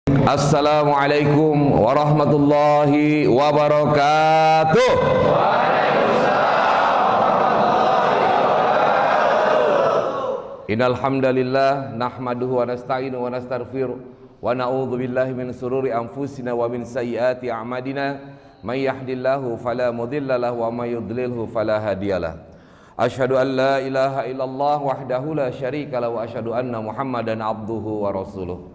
Assalamualaikum warahmatullahi wabarakatuh. Innal hamdalillah nahmaduhu wa nasta'inuhu wa nastaghfiruh wa na'udzu billahi min shururi anfusina wa min sayyiati a'malina may yahdihillahu fala mudilla lahu wa may yudlilhu fala hadiyalah. Asyhadu an la ilaha illallah wahdahu la syarika lahu wa asyhadu anna Muhammadan abduhu wa rasuluh.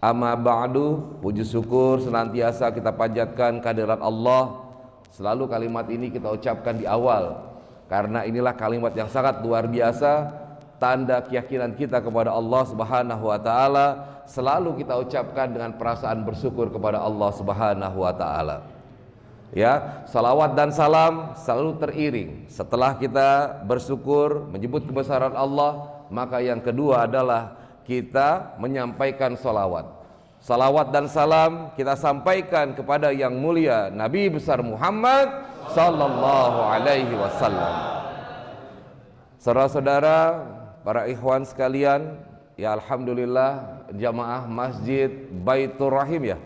Amma ba'du, puji syukur senantiasa kita panjatkan kehadirat Allah. Selalu kalimat ini kita ucapkan di awal, karena inilah kalimat yang sangat luar biasa, tanda keyakinan kita kepada Allah Subhanahu wa taala. Selalu kita ucapkan dengan perasaan bersyukur kepada Allah Subhanahu wa taala. Ya, salawat dan salam selalu teriring setelah kita bersyukur menyebut kebesaran Allah, maka yang kedua adalah kita menyampaikan salawat. Salawat dan salam kita sampaikan kepada yang mulia Nabi besar Muhammad sallallahu alaihi wasallam. Saudara-saudara, para ikhwan sekalian, ya alhamdulillah jamaah Masjid Baitur Rahim ya.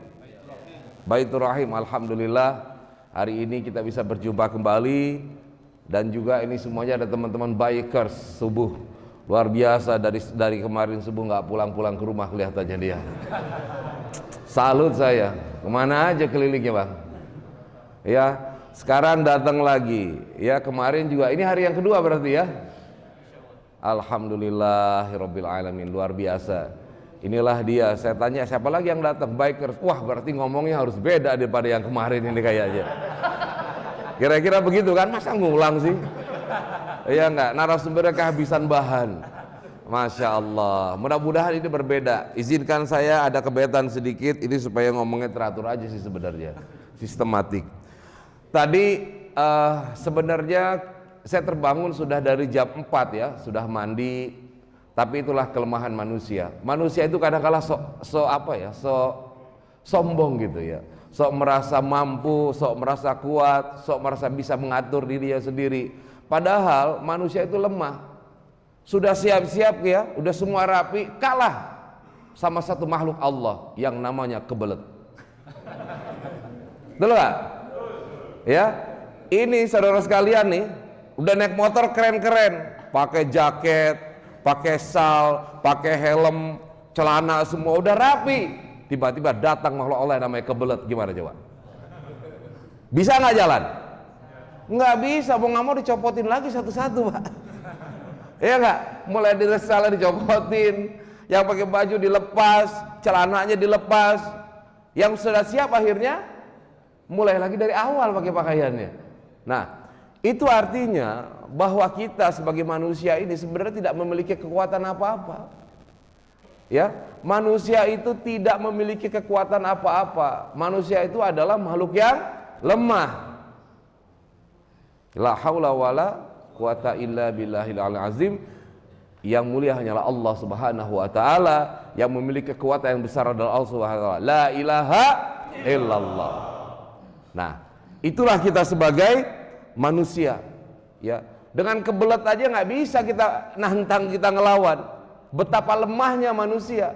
Baitur Rahim, alhamdulillah hari ini kita bisa berjumpa kembali, dan juga ini semuanya ada teman-teman bikers subuh. Luar biasa, dari kemarin subuh nggak pulang-pulang ke rumah kelihatannya dia. Salut saya. Kemana aja kelilingnya bang? Ya, sekarang datang lagi. Ya, kemarin juga. Ini hari yang kedua berarti ya. Alhamdulillahirabbil alamin, luar biasa. Inilah dia. Saya tanya siapa lagi yang datang? Bikers. Wah, berarti ngomongnya harus beda daripada yang kemarin ini kayaknya. Kira-kira begitu kan? Masa ngulang sih? Iya enggak, narasumbernya kehabisan bahan. Masya Allah, mudah-mudahan ini berbeda. Izinkan saya ada kebetan sedikit ini supaya ngomongnya teratur aja sih sebenarnya, sistematik. Tadi sebenarnya saya terbangun sudah dari jam 4 ya, sudah mandi. Tapi itulah kelemahan manusia. Manusia itu kadang-kala sombong gitu ya. Sok merasa mampu, sok merasa kuat, sok merasa bisa mengatur dirinya sendiri. Padahal manusia itu lemah. Sudah siap-siap ya, udah semua rapi, kalah sama satu makhluk Allah yang namanya kebelet. Betul gak? Ya, ini saudara sekalian nih, udah naik motor keren-keren, pakai jaket, pakai sal, pakai helm, celana semua udah rapi. Tiba-tiba datang makhluk Allah yang namanya kebelet, gimana coba? Bisa nggak jalan? Nggak bisa, mau nggak mau dicopotin lagi satu-satu pak. Iya nggak? Mulai diresal dicopotin, yang pakai baju dilepas, celananya dilepas, yang sudah siap akhirnya mulai lagi dari awal pakai pakaiannya. Nah, itu artinya bahwa kita sebagai manusia ini sebenarnya tidak memiliki kekuatan apa-apa. Ya, manusia itu tidak memiliki kekuatan apa-apa. Manusia itu adalah makhluk yang lemah. La haula wala quwata illa billahil azim. Yang mulia hanyalah Allah Subhanahu wa taala, yang memiliki kekuatan yang besar adalah Allah Subhanahu wa taala. La ilaha illallah. Nah, itulah kita sebagai manusia. Ya, dengan kebelet aja nggak bisa kita nantang, kita ngelawan. Betapa lemahnya manusia.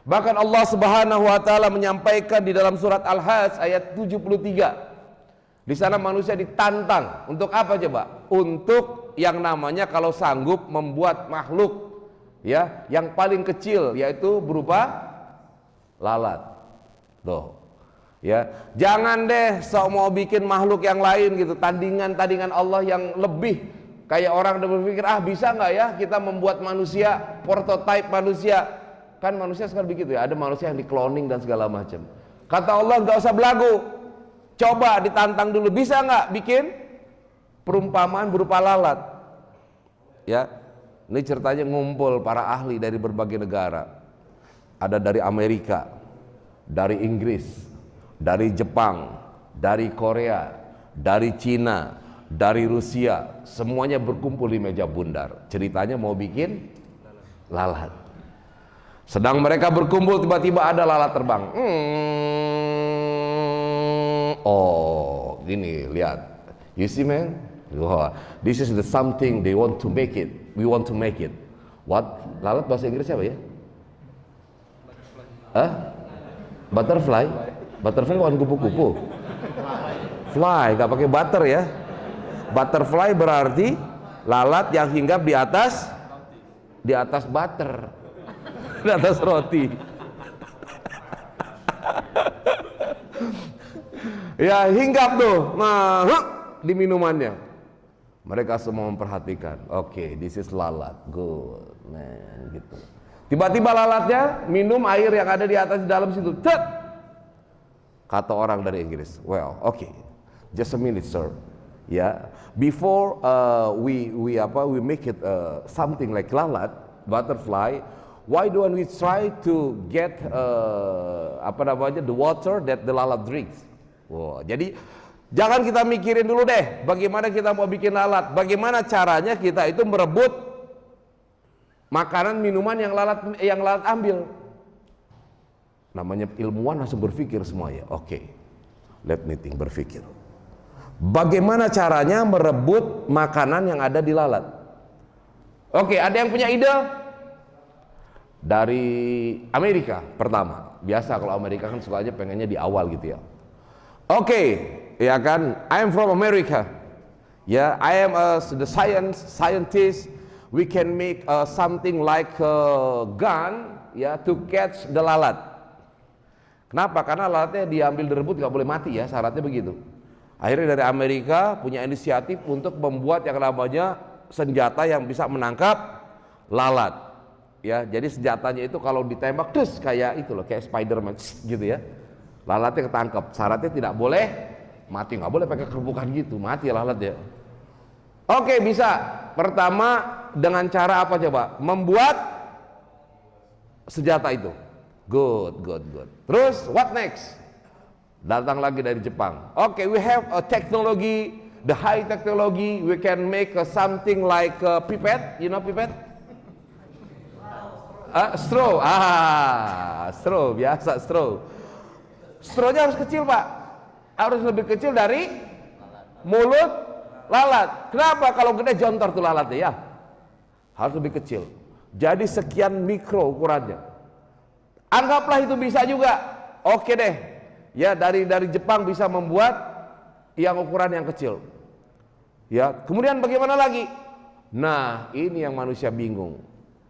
Bahkan Allah Subhanahu wa taala menyampaikan di dalam surat Al-Hajj ayat 73. Di sana manusia ditantang untuk apa coba? Untuk yang namanya kalau sanggup membuat makhluk ya yang paling kecil, yaitu berupa lalat. Tuh. Ya, jangan deh sok mau bikin makhluk yang lain gitu, tandingan Allah yang lebih. Kayak orang udah berpikir, bisa nggak ya kita membuat manusia, prototipe manusia. Kan manusia sekarang begitu ya, ada manusia yang di-cloning dan segala macam. Kata Allah, nggak usah belagu. Coba ditantang dulu, bisa nggak bikin perumpamaan berupa lalat? Ya, ini ceritanya ngumpul para ahli dari berbagai negara. Ada dari Amerika, dari Inggris, dari Jepang, dari Korea, dari Cina, dari Rusia, semuanya berkumpul di meja bundar. Ceritanya mau bikin lalat. Sedang mereka berkumpul, tiba-tiba ada lalat terbang. Oh, gini, lihat. You see man? This is the something they want to make it. We want to make it. What? Lalat bahasa Inggrisnya apa ya? Butterfly, butterfly bukan kupu-kupu. Fly, nggak pakai butter ya. Butterfly berarti lalat yang hinggap di atas butter, di atas roti. Ya hinggap tuh, nah di minumannya. Mereka semua memperhatikan. Oke, this is lalat, good, man, gitu. Tiba-tiba lalatnya minum air yang ada di atas di dalam situ. Cet! Kata orang dari Inggris, well, okay, just a minute, sir. Ya, before we make it something like lalat, butterfly, why don't we try to get the water that the lalat drinks? Wow, jadi jangan kita mikirin dulu deh bagaimana kita mau bikin lalat, bagaimana caranya kita itu merebut makanan minuman yang lalat ambil. Namanya ilmuwan langsung berpikir semuanya. Oke, let me think, berpikir. Bagaimana caranya merebut makanan yang ada di lalat? Oke, ada yang punya ide? Dari Amerika pertama. Biasa kalau Amerika kan sukanya pengennya di awal gitu ya. Oke, ya kan? I am from America. Ya, I am the scientist. We can make something like a gun ya to catch the lalat. Kenapa? Karena lalatnya diambil direbut nggak boleh mati ya, syaratnya begitu. Akhirnya dari Amerika punya inisiatif untuk membuat yang namanya senjata yang bisa menangkap lalat. Ya, jadi senjatanya itu kalau ditembak terus kayak itu loh, kayak Spiderman gitu ya. Lalatnya ketangkep. Syaratnya tidak boleh mati, nggak boleh pakai kerubukan gitu, mati lalat ya. Oke, bisa. Pertama dengan cara apa coba? Membuat senjata itu. Good. Terus what next? Datang lagi dari Jepang. Oke, we have a technology, the high technology. We can make something like a pipette. You know pipette? Straw. Straw, biasa straw. Straw-nya harus kecil, Pak. Harus lebih kecil dari mulut lalat. Kenapa? Kalau gede jontor tuh lalatnya ya. Harus lebih kecil. Jadi sekian mikro ukurannya. Anggaplah itu bisa juga. Oke deh. Ya, dari Jepang bisa membuat yang ukuran yang kecil. Ya, kemudian bagaimana lagi? Nah, ini yang manusia bingung.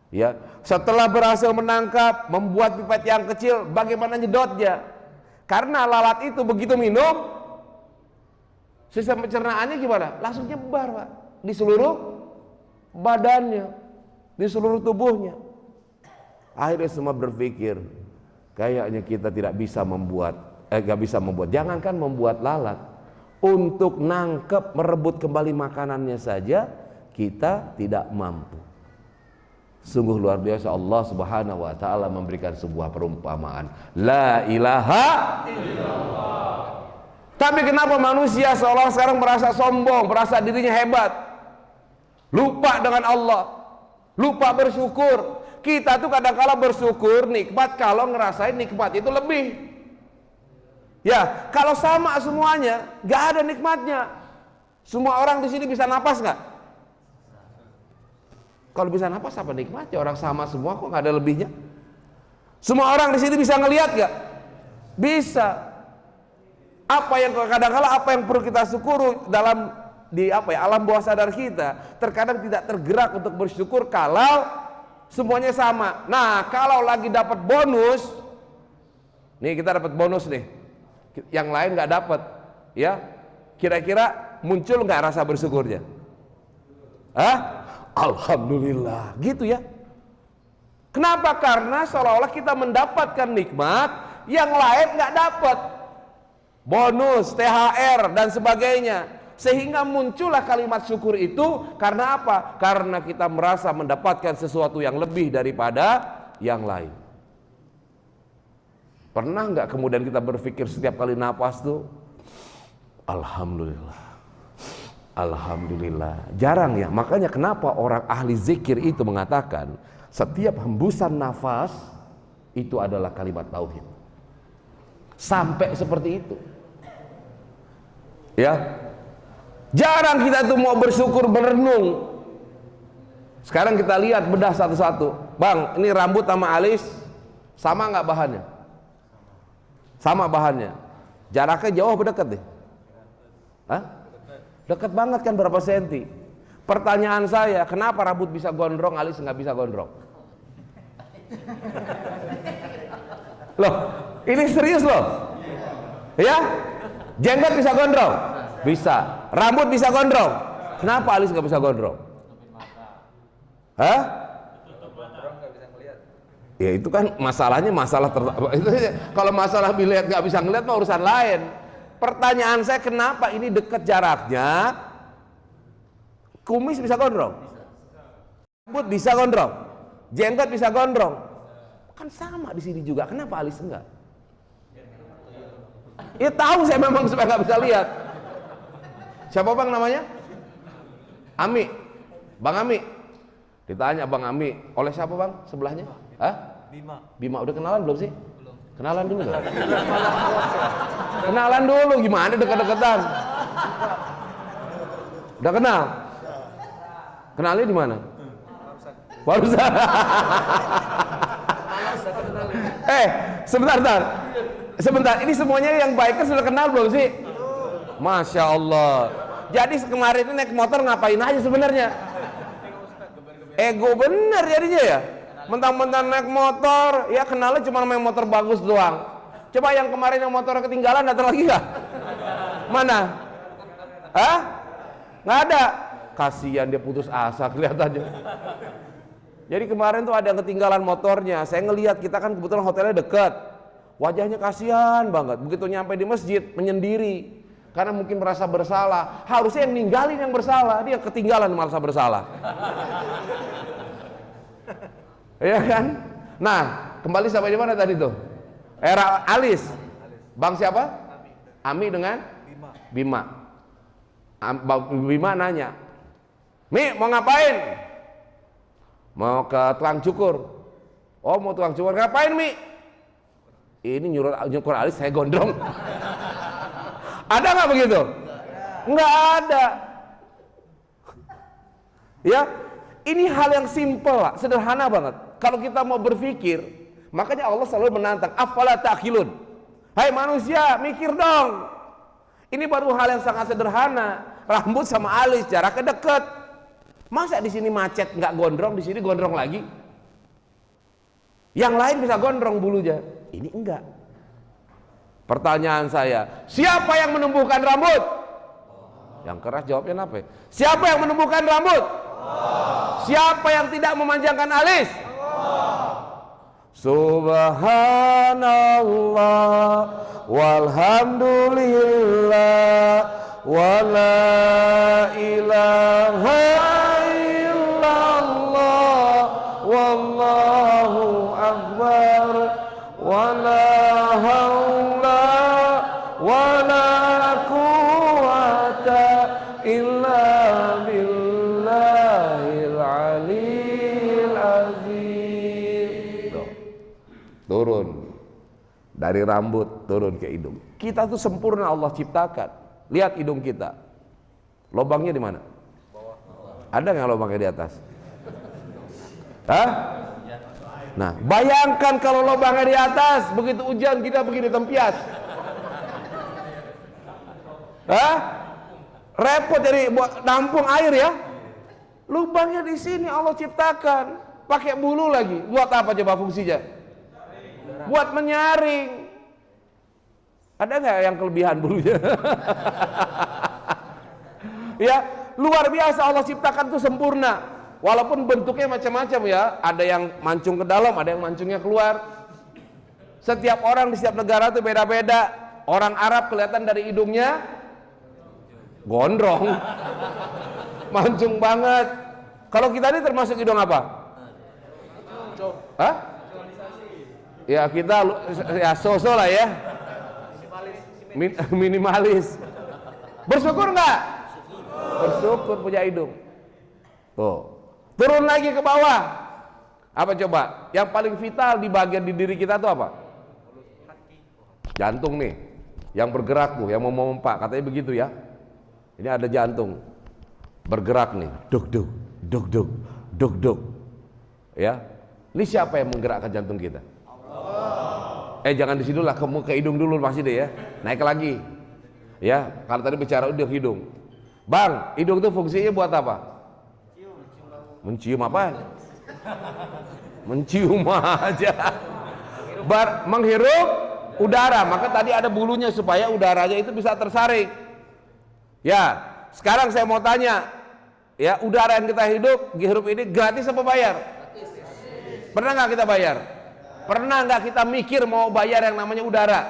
Ya, setelah berhasil menangkap, membuat pipet yang kecil, bagaimana nyedotnya? Karena lalat itu begitu minum, sistem pencernaannya gimana? Langsung nyebar, Pak, di seluruh badannya, di seluruh tubuhnya. Akhirnya semua berpikir, kayaknya kita tidak bisa membuat, jangankan membuat lalat, untuk nangkep, merebut kembali makanannya saja kita tidak mampu. Sungguh luar biasa Allah Subhanahu wa taala memberikan sebuah perumpamaan. La ilaha illallah. Tapi kenapa manusia seolah sekarang merasa sombong, merasa dirinya hebat? Lupa dengan Allah, lupa bersyukur. Kita tuh kadang-kala bersyukur nikmat kalau ngerasain nikmat itu lebih. Ya, kalau sama semuanya, nggak ada nikmatnya. Semua orang di sini bisa napas nggak? Kalau bisa napas apa nikmatnya? Orang sama semua kok nggak ada lebihnya. Semua orang di sini bisa ngelihat nggak? Bisa. Apa yang kadang-kala apa yang perlu kita syukuri dalam alam bawah sadar kita, terkadang tidak tergerak untuk bersyukur kalau semuanya sama. Nah, kalau lagi dapat bonus, nih kita dapat bonus nih, yang lain nggak dapat, ya. Kira-kira muncul nggak rasa bersyukurnya? Hah? Alhamdulillah, gitu ya. Kenapa? Karena seolah-olah kita mendapatkan nikmat yang lain nggak dapat, bonus, THR dan sebagainya, sehingga muncullah kalimat syukur itu. Karena apa? Karena kita merasa mendapatkan sesuatu yang lebih daripada yang lain. Pernah nggak kemudian kita berpikir setiap kali napas tuh, Alhamdulillah. Alhamdulillah. Jarang ya. Makanya kenapa orang ahli zikir itu mengatakan setiap hembusan nafas itu adalah kalimat tauhid. Sampai seperti itu. Ya. Jarang kita tuh mau bersyukur, berenung. Sekarang kita lihat, bedah satu-satu. Bang, ini rambut sama alis sama nggak bahannya? Sama bahannya. Jaraknya jauh apa dekat nih? Hah? Dekat banget kan, berapa senti? Pertanyaan saya, kenapa rambut bisa gondrong, alis nggak bisa gondrong? Loh, ini serius loh. Ya? Jenggot bisa gondrong? Bisa. Rambut bisa gondrong? Kenapa alis nggak bisa gondrong? Hah? Ya itu kan masalahnya masalah itu, kalau masalah dilihat nggak bisa ngeliat mah urusan lain. Pertanyaan saya, kenapa ini dekat jaraknya, kumis bisa gondrong, rambut bisa gondrong, jenggot bisa gondrong, kan sama di sini juga. Kenapa alis enggak? Ya tahu saya memang supaya nggak bisa lihat. Siapa bang namanya? Ami, Bang Ami. Ditanya Bang Ami, oleh siapa bang sebelahnya? Hah? Bima. Udah kenalan belum sih? Belum. Kenalan dulu dong. Kenalan dulu, gimana dekat-dekatan? Udah kenal? Kenalnya di mana? Barusan. Sebentar. Ini semuanya yang baik kan sudah kenal belum sih? Masya Allah. Jadi kemarin ini naik motor ngapain aja sebenarnya? Ego bener jadinya ya. Mentang-mentang naik motor, ya kenalnya cuma main motor bagus doang. Coba yang kemarin yang motor ketinggalan datang lagi nggak? Mana? Hah? Nggak ada. Kasihan dia, putus asa kelihatannya. Jadi kemarin tuh ada yang ketinggalan motornya. Saya ngelihat, kita kan kebetulan hotelnya dekat. Wajahnya kasihan banget. Begitu nyampe di masjid menyendiri karena mungkin merasa bersalah. Harusnya yang ninggalin yang bersalah, dia ketinggalan merasa bersalah. Ya kan? Nah, kembali sampai di mana tadi tuh? Era alis. Bang siapa? Ami dengan Bima. Bima nanya, Mi mau ngapain? Mau ke tukang cukur. Oh mau tukang cukur, ngapain Mi? Ini nyukur alis, saya gondrong. Ada nggak begitu? Nggak ada. Ya, ini hal yang simpel, sederhana banget. Kalau kita mau berpikir, makanya Allah selalu menantang, afala ta'qilun. Hai manusia, mikir dong. Ini baru hal yang sangat sederhana. Rambut sama alis jaraknya dekat. Masa di sini macet nggak gondrong, di sini gondrong lagi? Yang lain bisa gondrong bulunya, ini enggak. Pertanyaan saya, siapa yang menumbuhkan rambut? Yang keras jawabnya apa? Siapa yang menumbuhkan rambut? Siapa yang tidak memanjangkan alis? Subhanallah walhamdulillah wala ilaha illallah wallahu akbar wala haula wala quwata illa billahil aliyil azim. Turun dari rambut turun ke hidung. Kita tuh sempurna Allah ciptakan. Lihat hidung kita, lubangnya di mana? Ada nggak lubangnya di atas? Hah? Nah, bayangkan kalau lubangnya di atas, begitu hujan kita begini tempias. Hah? Repot jadi buat nampung air ya. Lubangnya di sini Allah ciptakan, pakai bulu lagi. Buat apa coba fungsinya? Buat menyaring. Ada nggak yang kelebihan bulunya? Ya, luar biasa Allah ciptakan itu sempurna. Walaupun bentuknya macam-macam ya, ada yang mancung ke dalam, ada yang mancungnya keluar. Setiap orang di setiap negara itu beda-beda. Orang Arab kelihatan dari hidungnya gondrong, mancung banget. Kalau kita ini termasuk hidung apa? Hah? Ya kita ya so-so lah ya. Minimalis. Bersyukur nggak? Bersyukur punya hidung. Tuh. Turun lagi ke bawah. Apa coba? Yang paling vital di bagian di diri kita tuh apa? Jantung nih. Yang bergerak tuh, yang mau memompa. Katanya begitu ya. Ini ada jantung. Bergerak nih. Duk duk, duk duk, duk duk. Ya. Ini siapa yang menggerakkan jantung kita? Jangan di sini lah, ke hidung dulu masih deh ya. Naik lagi. Ya, kalau tadi bicara udah hidung. Bang, hidung itu fungsinya buat apa? Mencium apa? Mencium aja. Menghirup udara. Maka tadi ada bulunya supaya udaranya itu bisa tersaring. Ya, sekarang saya mau tanya, ya, udara yang kita hirup ini gratis apa bayar? Pernah nggak kita bayar? Pernah nggak kita mikir mau bayar yang namanya udara?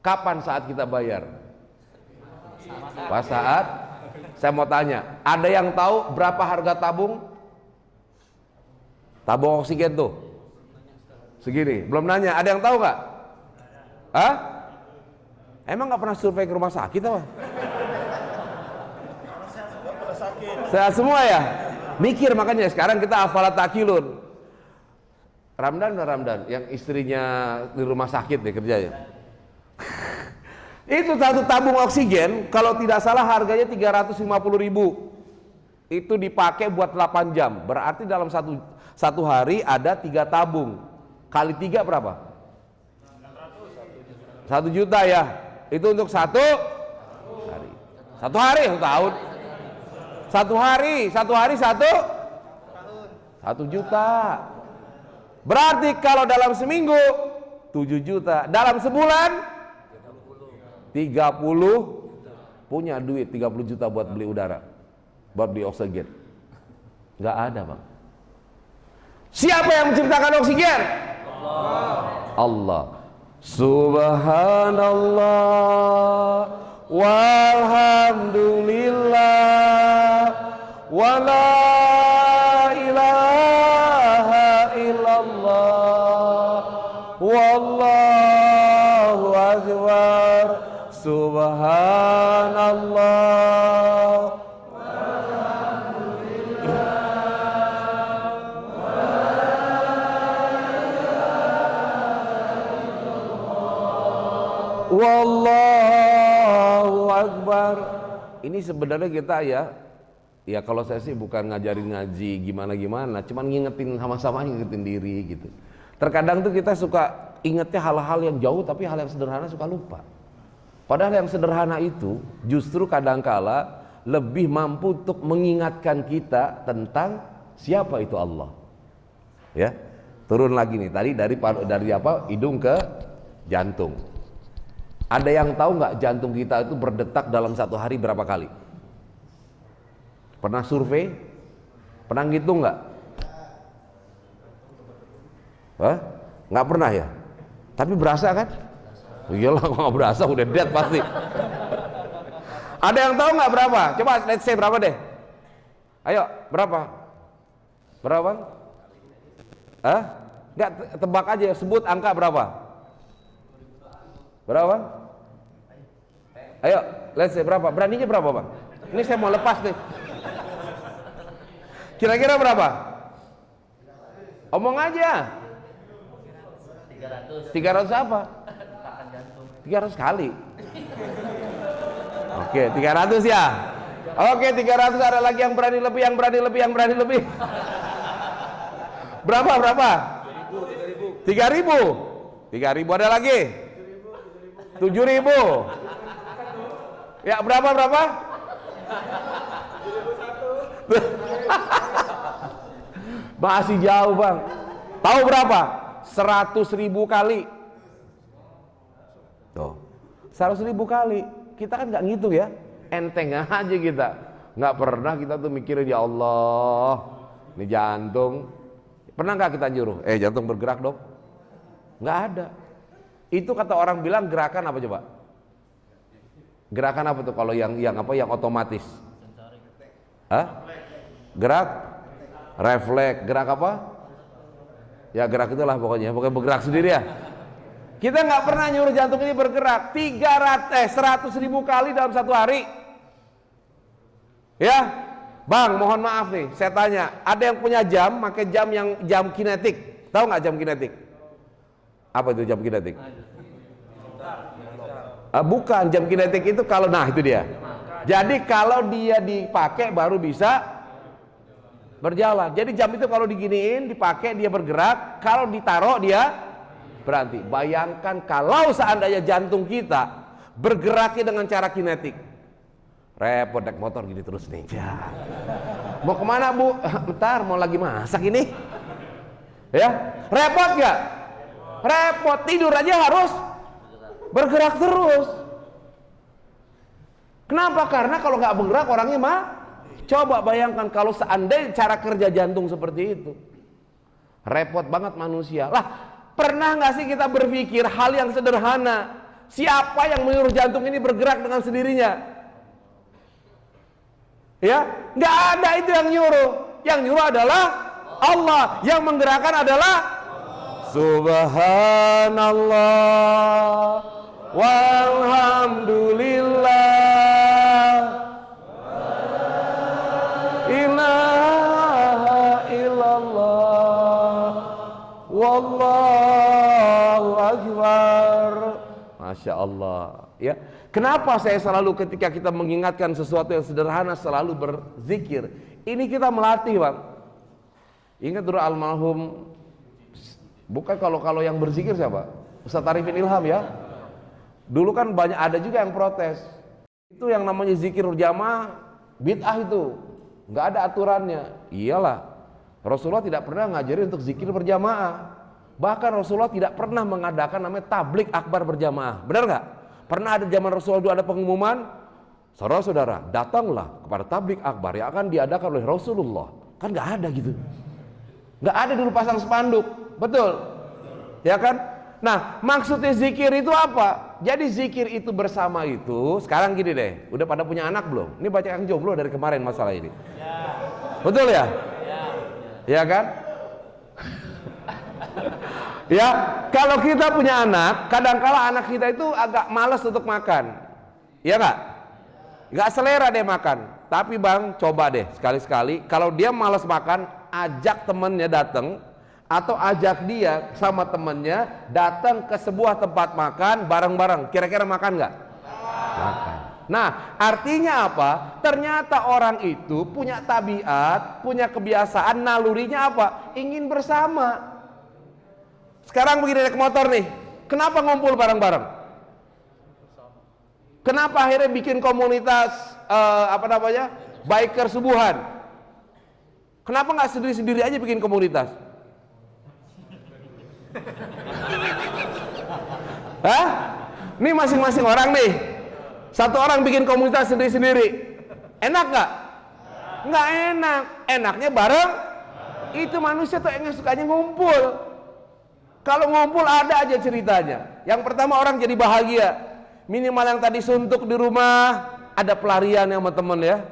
Kapan saat kita bayar? Pas saat. Saya mau tanya, ada yang tahu berapa harga tabung? Tabung oksigen tuh segini, belum nanya. Ada yang tahu nggak? Hah? Emang nggak pernah survei ke rumah sakit apa? Sehat semua ya? Mikir, makanya sekarang kita hafalat takilun. Ramdan yang istrinya di rumah sakit deh kerjanya. Itu satu tabung oksigen kalau tidak salah harganya 350.000. Itu dipakai buat 8 jam. Berarti dalam satu hari ada 3 tabung. Kali 3 berapa? 1 juta ya. Itu untuk satu hari. 1 hari 1 tahun. 1 hari 1 juta. Berarti kalau dalam seminggu 7 juta. Dalam sebulan 30, punya duit 30 juta buat beli udara, buat beli oksigen. Nggak ada, Bang. Siapa yang menciptakan oksigen? Allah. Subhanallah walhamdulillah wala ilaha illallah wallahu akbar. Subhanallah wallahu akbar. Ini sebenarnya kita ya kalau saya sih bukan ngajarin ngaji gimana-gimana, cuman ngingetin sama-sama, ngingetin diri gitu. Terkadang tuh kita suka ingetnya hal-hal yang jauh, tapi hal yang sederhana suka lupa. Padahal yang sederhana itu justru kadangkala lebih mampu untuk mengingatkan kita tentang siapa itu Allah. Ya, turun lagi nih tadi dari apa? Hidung ke jantung. Ada yang tahu nggak jantung kita itu berdetak dalam satu hari berapa kali? Pernah survei? Pernah ngitung nggak? Nggak pernah ya? Tapi berasa kan? Iyalah, nggak berasa udah dead pasti. Ada yang tahu nggak berapa? Coba let's say berapa deh? Ayo, berapa? Berapa? Nggak, tebak aja, sebut angka berapa? Berapa? Ayo, let's say berapa? Beraninya berapa, Bang? Ini saya mau lepas nih. Kira-kira berapa? Omong aja. 300 apa? 300 kali. Oke, 300 ya. Oke, 300. Ada lagi yang berani lebih, yang berani lebih, yang berani lebih. Berapa? 3.000. 3.000 ada lagi? 7.000. Ya, berapa? 7.001. Masih jauh, Bang. Tahu berapa? 100.000 kali. Tuh, 100.000 kali. Kita kan nggak ngitung ya, enteng aja kita. Nggak pernah kita tuh mikirin, ya Allah, ini jantung. Pernah nggak kita nyuruh, jantung bergerak dong? Nggak ada. Itu kata orang bilang gerakan apa coba? Gerakan apa tuh kalau yang otomatis? Gerak refleks, gerak apa? Ya gerak itulah pokoknya bergerak sendiri ya. Kita nggak pernah nyuruh jantung ini bergerak 100.000 kali dalam satu hari. Ya, Bang, mohon maaf nih, saya tanya, ada yang punya jam, pakai jam kinetik? Tahu nggak jam kinetik? Apa itu jam kinetik? Bukan, jam kinetik itu kalau, nah itu dia. Jadi kalau dia dipakai baru bisa berjalan. Jadi jam itu kalau diginiin, dipakai dia bergerak, kalau ditaruh dia berhenti. Bayangkan kalau seandainya jantung kita bergeraknya dengan cara kinetik. Repot naik motor gini terus nih. Ya. Mau kemana bu? Bentar, mau lagi masak ini. Ya, repot gak? Repot. Tidur aja harus bergerak terus. Kenapa? Karena kalau nggak bergerak orangnya mah. Coba bayangkan kalau seandainya cara kerja jantung seperti itu. Repot banget manusia. Lah, pernah nggak sih kita berpikir hal yang sederhana? Siapa yang menyuruh jantung ini bergerak dengan sendirinya? Ya, nggak ada itu yang nyuruh. Yang nyuruh adalah Allah. Yang menggerakkan adalah Subhanallah walhamdulillah ilaha illallah wallahu akbar. Masya Allah. Ya, kenapa saya selalu ketika kita mengingatkan sesuatu yang sederhana selalu berzikir? Ini kita melatih, Bang. Ingat dulu almarhum, bukan kalau yang berzikir siapa? Ustaz Arifin Ilham ya. Dulu kan banyak ada juga yang protes. Itu yang namanya zikir berjamaah bid'ah itu. Nggak ada aturannya. Iyalah. Rasulullah tidak pernah ngajarin untuk zikir berjamaah. Bahkan Rasulullah tidak pernah mengadakan namanya tablik akbar berjamaah. Benar nggak? Pernah ada zaman Rasulullah dulu ada pengumuman, saudara-saudara, datanglah kepada tablik akbar yang akan diadakan oleh Rasulullah. Kan nggak ada gitu. Nggak ada dulu pasang spanduk. Betul? Ya kan? Nah, maksudnya zikir itu apa? Jadi zikir itu bersama itu, sekarang gini deh, udah pada punya anak belum? Ini baca yang jomblo dari kemarin masalah ini. Ya. Betul ya? Ya kan? Ya, kalau kita punya anak, kadang-kala anak kita itu agak malas untuk makan. Ya nggak? Nggak selera deh makan. Tapi Bang, coba deh sekali-sekali, kalau dia malas makan, ajak temennya datang, atau ajak dia sama temennya datang ke sebuah tempat makan bareng-bareng. Kira-kira makan nggak? Makan. Nah, artinya apa? Ternyata orang itu punya tabiat, punya kebiasaan, nalurinya apa? Ingin bersama. Sekarang begini naik motor nih, kenapa ngumpul bareng-bareng? Kenapa akhirnya bikin komunitas biker subuhan? Kenapa nggak sendiri-sendiri aja bikin komunitas? Hah? Ini masing-masing orang nih, satu orang bikin komunitas sendiri-sendiri, enak nggak? Nggak enak. Enaknya bareng. Itu manusia tuh yang sukanya ngumpul. Kalau ngumpul ada aja ceritanya. Yang pertama orang jadi bahagia. Minimal yang tadi suntuk di rumah ada pelarian sama temen ya,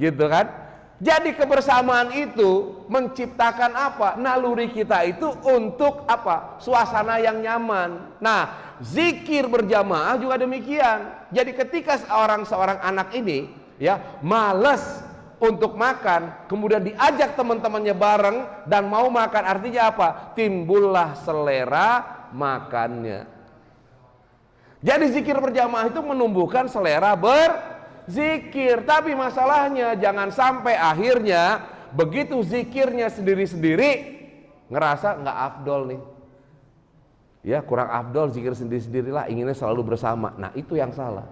gitu kan? Jadi kebersamaan itu menciptakan apa? Naluri kita itu untuk apa? Suasana yang nyaman. Nah, zikir berjamaah juga demikian. Jadi ketika seorang anak ini ya malas untuk makan, kemudian diajak teman-temannya bareng dan mau makan, artinya apa? Timbullah selera makannya. Jadi zikir berjamaah itu menumbuhkan selera berzikir. Tapi masalahnya jangan sampai akhirnya begitu zikirnya sendiri-sendiri ngerasa nggak afdol nih. Ya kurang afdol zikir sendiri-sendirilah, inginnya selalu bersama. Nah itu yang salah.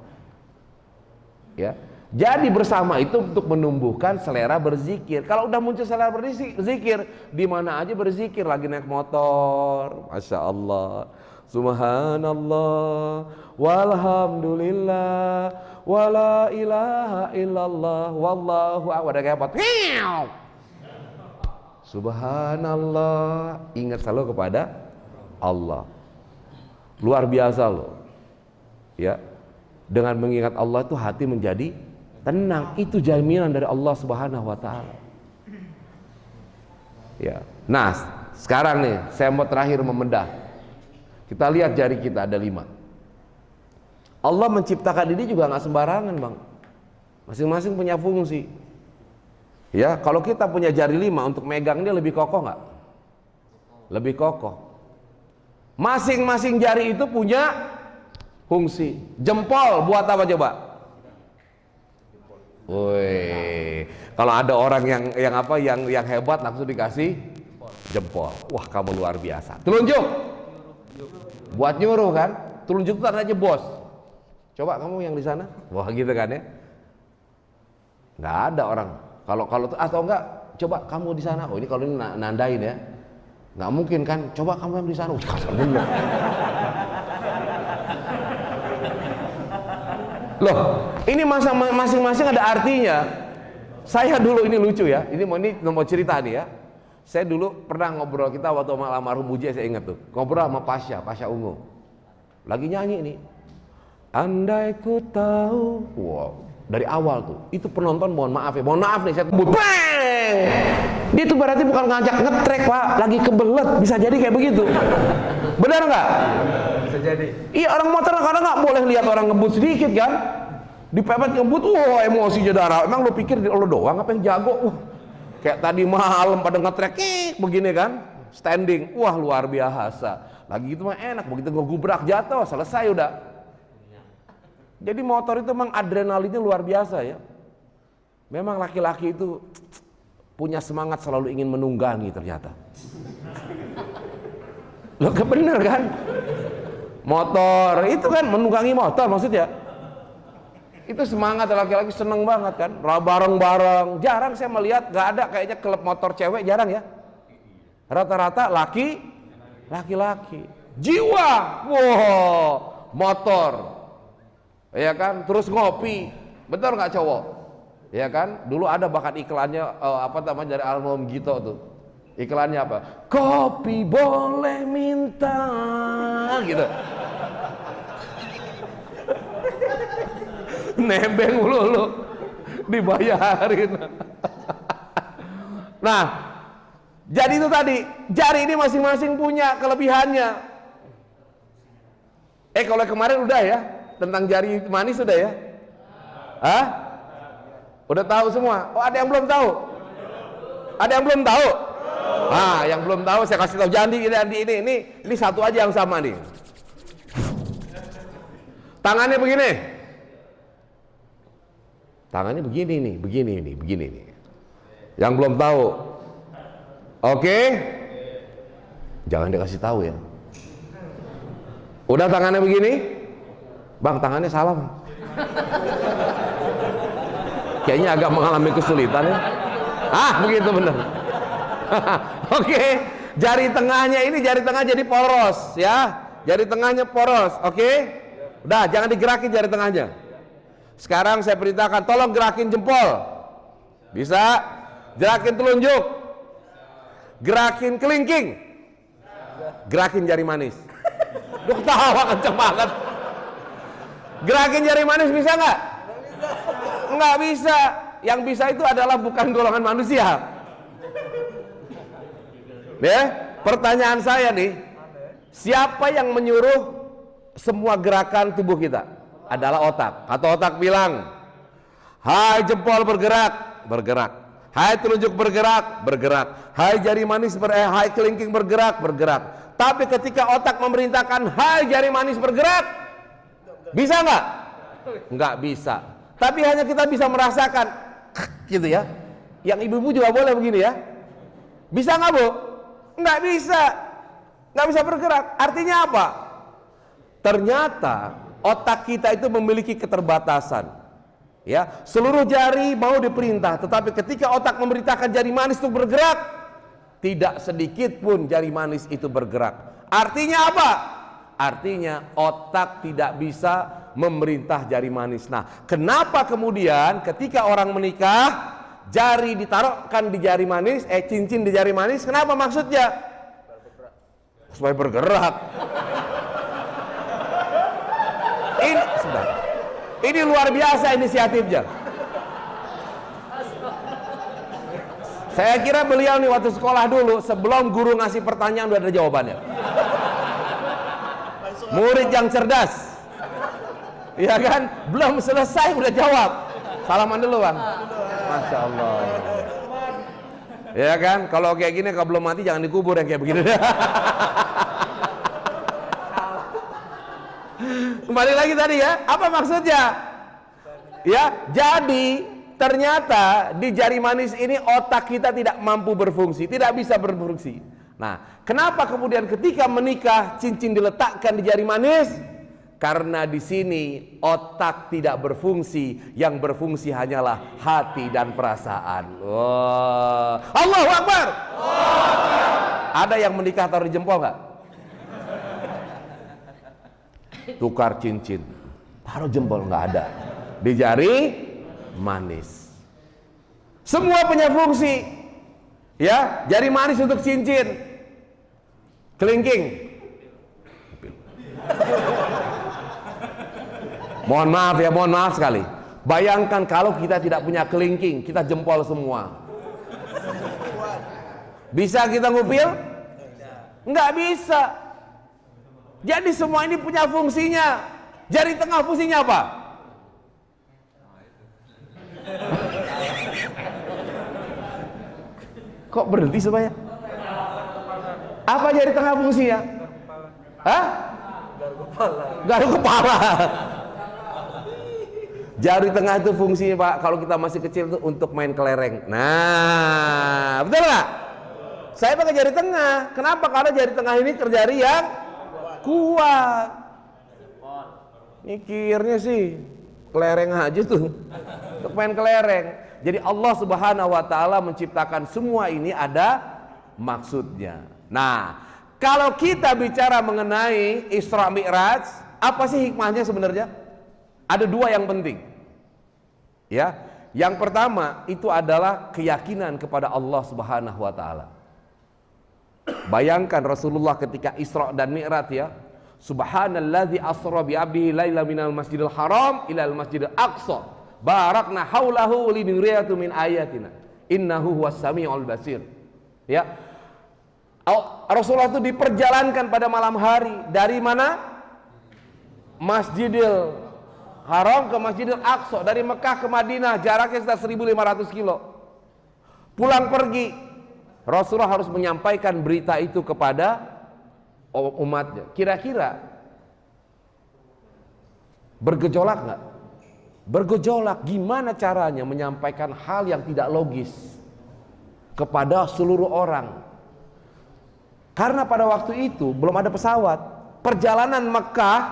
Ya. Jadi bersama itu untuk menumbuhkan selera berzikir. Kalau udah muncul selera berzikir, di mana aja berzikir, lagi naik motor, masya Allah, subhanallah, walhamdulillah, wala ilaha illallah, wallahu a'lam. Ada kayak apa? Subhanallah, ingat selalu kepada Allah. Luar biasa loh. Ya, dengan mengingat Allah itu hati menjadi tenang. Itu jaminan dari Allah Subhanahu wa taala. Ya. Nah, sekarang nih saya mau terakhir membedah. Kita lihat jari kita ada 5. Allah menciptakan ini juga nggak sembarangan, Bang. Masing-masing punya fungsi. Ya, kalau kita punya jari 5 untuk megang dia lebih kokoh nggak? Lebih kokoh. Masing-masing jari itu punya fungsi. Jempol buat apa coba? Woi, kalau ada orang yang hebat langsung dikasih jempol. Wah, kamu luar biasa. Telunjuk. Buat nyuruh kan, telunjuk itu aja bos. Coba kamu yang di sana, wah gitu kan ya. Nggak ada orang. Kalau atau enggak, coba kamu di sana. Oh ini kalau ini nandain ya, nggak mungkin kan. Coba kamu yang di sana. Kasar bener. Loh, ini masing-masing ada artinya. Saya dulu ini lucu ya. Ini mau cerita nih ya. Saya dulu pernah ngobrol, kita waktu sama almarhum Buji, saya ingat tuh, ngobrol sama Pasha Ungu. Lagi nyanyi nih. Andai ku tahu. Wow, dari awal tuh. Itu penonton mohon maaf nih, saya tebut. Bang! Dia tuh berarti bukan ngajak ngetrek, Pak, lagi kebelet, bisa jadi kayak begitu. Benar nggak? Bisa jadi. Iya, orang motor kadang nggak boleh lihat orang ngebut sedikit kan. Dipepet ngebut, wah emosi jedara. Emang lu pikir lo doang apa yang jago? Kayak tadi malam pada ngetrek begini kan, standing, wah luar biasa. Lagi itu mah enak, begitu gue gubrak jatuh, selesai udah. Jadi motor itu memang adrenalinnya luar biasa ya. Memang laki-laki itu punya semangat selalu ingin menunggangi ternyata. Loh bener kan? Motor itu kan menunggangi motor maksudnya. Itu semangat laki-laki, seneng banget kan, bareng-bareng. Jarang saya melihat, gak ada kayaknya klub motor cewek, jarang ya. Rata-rata laki-laki. Jiwa, wow, motor, ya kan. Terus ngopi, betul nggak cowok? Ya kan. Dulu ada bahkan iklannya dari almarhum Gito tuh. Iklannya apa? Kopi boleh minta, gitu. Nebeng lu dibayarin. Nah, jadi itu tadi, jari ini masing-masing punya kelebihannya. Kalau kemarin udah ya, tentang jari manis sudah ya? Hah? Udah tahu semua? Oh, ada yang belum tahu? Ada yang belum tahu? Ah, yang belum tahu saya kasih tahu. Jangan ini satu aja yang sama nih. Tangannya begini. Tangannya begini nih. Yang belum tahu. Oke? Jangan dikasih tahu ya. Udah tangannya begini? Bang, tangannya salah. Kayaknya agak mengalami kesulitan ya. Begitu bener. Oke. Jari tengahnya jadi poros ya. Jari tengahnya poros, oke? Udah, jangan digerakin jari tengahnya. Sekarang saya perintahkan, tolong gerakin jempol. Bisa? Gerakin telunjuk. Gerakin kelingking. Gerakin jari manis. Duh, ketawa kenceng banget. Gerakin jari manis bisa nggak? Nggak bisa. Yang bisa itu adalah bukan golongan manusia. Ya, pertanyaan saya nih, siapa yang menyuruh semua gerakan tubuh kita? Adalah otak. Atau otak bilang, hai jempol bergerak, bergerak. Hai telunjuk bergerak, bergerak. Hai jari manis hai kelingking bergerak, bergerak. Tapi ketika otak memerintahkan hai jari manis bergerak, bisa nggak? Nggak bisa. Tapi hanya kita bisa merasakan, gitu ya. Yang ibu-ibu juga boleh begini ya. Bisa nggak, Bu? Nggak bisa. Nggak bisa bergerak. Artinya apa? Ternyata otak kita itu memiliki keterbatasan. Ya, seluruh jari mau diperintah, tetapi ketika otak memerintahkan jari manis itu bergerak, tidak sedikit pun jari manis itu bergerak. Artinya apa? Artinya otak tidak bisa memerintah jari manis. Nah, kenapa kemudian ketika orang menikah, jari ditaruhkan di jari manis, cincin di jari manis, kenapa maksudnya? Supaya bergerak. Ini luar biasa inisiatifnya. Saya kira beliau nih waktu sekolah dulu, sebelum guru ngasih pertanyaan udah ada jawabannya. Murid yang cerdas, ya kan? Belum selesai udah jawab. Salaman dulu, Bang. Masya Allah. Ya kan? Kalau kayak gini kalau belum mati jangan dikubur yang kayak begini. Kembali lagi tadi ya, apa maksudnya? Ya, jadi ternyata di jari manis ini otak kita tidak mampu berfungsi, tidak bisa berfungsi. Nah, kenapa kemudian ketika menikah cincin diletakkan di jari manis? Karena di sini otak tidak berfungsi, yang berfungsi hanyalah hati dan perasaan. Wah, Allahu Akbar. Ada yang menikah taruh di jempol nggak? Tukar cincin, taruh jempol, nggak ada. Di jari manis. Semua punya fungsi. Ya, jari manis untuk cincin, kelingking. Mohon maaf sekali. Bayangkan kalau kita tidak punya kelingking, kita jempol semua. Bisa kita ngupil? Enggak bisa. Jadi semua ini punya fungsinya. Jari tengah fungsinya apa? Kok berhenti supaya? Apa jari tengah fungsinya? Hah? Garuk kepala. Jari tengah itu fungsinya Pak, kalau kita masih kecil itu untuk main kelereng. Nah, betul nggak? Saya pakai jari tengah. Kenapa? Karena jari tengah ini jari yang kuat. Mikirnya sih kelereng aja tuh, untuk main kelereng. Jadi Allah Subhanahu Wa Taala menciptakan semua ini ada maksudnya. Nah, kalau kita bicara mengenai Isra Mi'raj, apa sih hikmahnya sebenarnya? Ada dua yang penting. Ya, yang pertama itu adalah keyakinan kepada Allah Subhanahu wa taala. Bayangkan Rasulullah ketika Isra dan Mi'raj ya. Subhanalladzi asra bi 'abdihi laila minal masjidil haram ilal masjidil aqsa. Barakna haulahu linuriyatu min ayatina. Innahu huwas samiul basir. Ya. Rasulullah itu diperjalankan pada malam hari dari mana? Masjidil Haram ke Masjidil Aqsa, dari Mekah ke Madinah jaraknya sekitar 1.500 kilo. Pulang pergi, Rasulullah harus menyampaikan berita itu kepada umatnya. Kira-kira bergejolak nggak? Bergejolak. Gimana caranya menyampaikan hal yang tidak logis kepada seluruh orang? Karena pada waktu itu belum ada pesawat. Perjalanan Mekah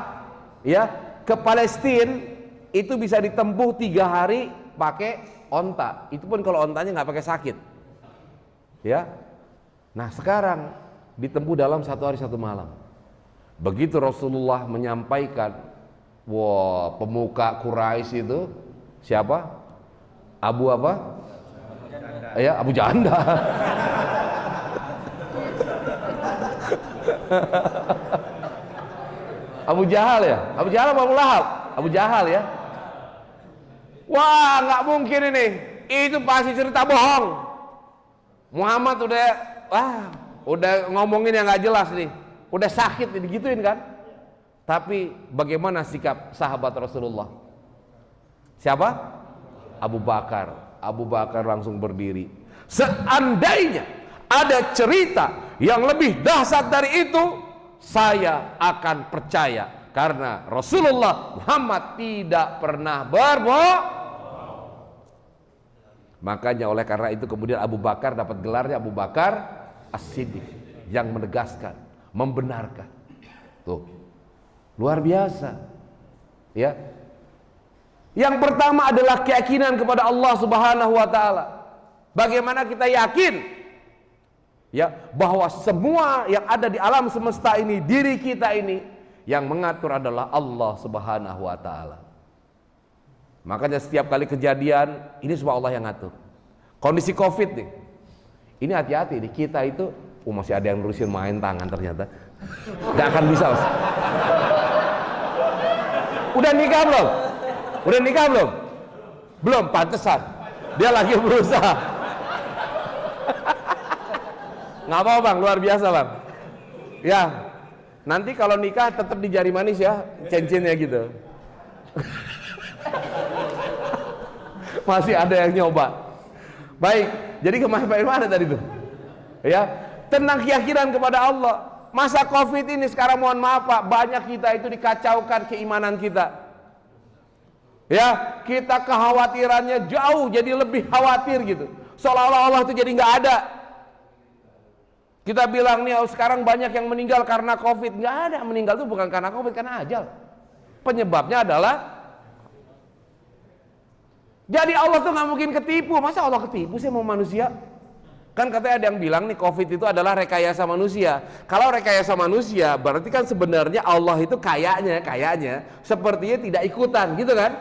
ya ke Palestina itu bisa ditempuh 3 hari pakai onta. Itu pun kalau ontanya nggak pakai sakit. Ya. Nah sekarang ditempuh dalam 1 hari 1 malam. Begitu Rasulullah menyampaikan, wah pemuka Quraisy itu siapa? Abu apa? Ya Abu Janda. Abu Jahal ya? Abu Jahal apa Abu Lahab? Abu Jahal ya? Wah nggak mungkin ini. Itu pasti cerita bohong. Muhammad udah ngomongin yang nggak jelas nih. Udah sakit digituin kan? Tapi bagaimana sikap sahabat Rasulullah? Siapa? Abu Bakar. Abu Bakar langsung berdiri. Seandainya ada cerita yang lebih dahsyat dari itu, saya akan percaya, karena Rasulullah Muhammad tidak pernah berbohong. Makanya oleh karena itu kemudian Abu Bakar dapat gelarnya Abu Bakar As-Siddiq, yang menegaskan, membenarkan. Tuh, luar biasa. Ya. Yang pertama adalah keyakinan kepada Allah Subhanahu wa taala. Bagaimana kita yakin ya bahwa semua yang ada di alam semesta ini, diri kita ini, yang mengatur adalah Allah Subhanahu wa taala. Makanya setiap kali kejadian ini semua Allah yang ngatur. Kondisi Covid nih, ini hati-hati nih, kita itu masih ada yang nerusin main tangan ternyata. Nggak akan bisa Mas. Udah nikah belum? Udah nikah belum? Belum, pantesan dia lagi berusaha. Nggak apa Bang, luar biasa Bang. Ya, nanti kalau nikah tetap di jari manis ya, cincinnya gitu. Masih ada yang nyoba. Baik, jadi kemana tadi tuh? Ya, tenang keyakinan kepada Allah. Masa Covid ini sekarang mohon maaf Pak, banyak kita itu dikacaukan keimanan kita. Ya, kita kekhawatirannya jauh, jadi lebih khawatir gitu. Seolah-olah Allah itu jadi nggak ada. Kita bilang nih, oh, sekarang banyak yang meninggal karena COVID. Nggak ada, meninggal itu bukan karena COVID, karena ajal. Penyebabnya adalah, jadi Allah tuh nggak mungkin ketipu. Masa Allah ketipu sih mau manusia? Kan katanya ada yang bilang nih, COVID itu adalah rekayasa manusia. Kalau rekayasa manusia, berarti kan sebenarnya Allah itu kayaknya sepertinya tidak ikutan, gitu kan?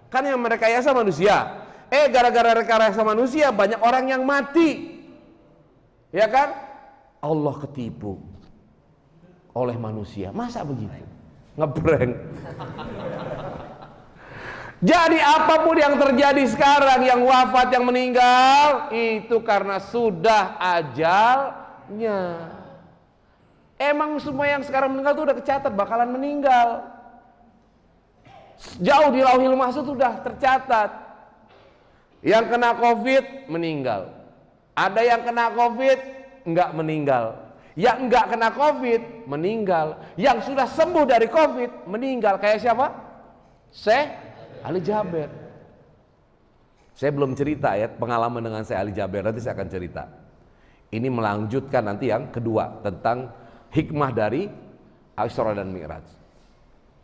Kan yang merekayasa manusia. Gara-gara rekayasa manusia banyak orang yang mati, ya kan? Allah ketipu oleh manusia. Masa begitu? Ngebreng. Jadi apapun yang terjadi sekarang, yang wafat, yang meninggal, itu karena sudah ajalnya. Emang semua yang sekarang meninggal itu udah kecatat bakalan meninggal. Jauh di Lauhil Mahfuz sudah tercatat. Yang kena COVID meninggal. Ada yang kena COVID enggak meninggal. Yang enggak kena COVID meninggal. Yang sudah sembuh dari COVID meninggal. Kayak siapa? Syekh Ali Jaber. Saya belum cerita ya pengalaman dengan Syekh Ali Jaber, nanti saya akan cerita. Ini melanjutkan nanti yang kedua tentang hikmah dari Isra dan Mi'raj.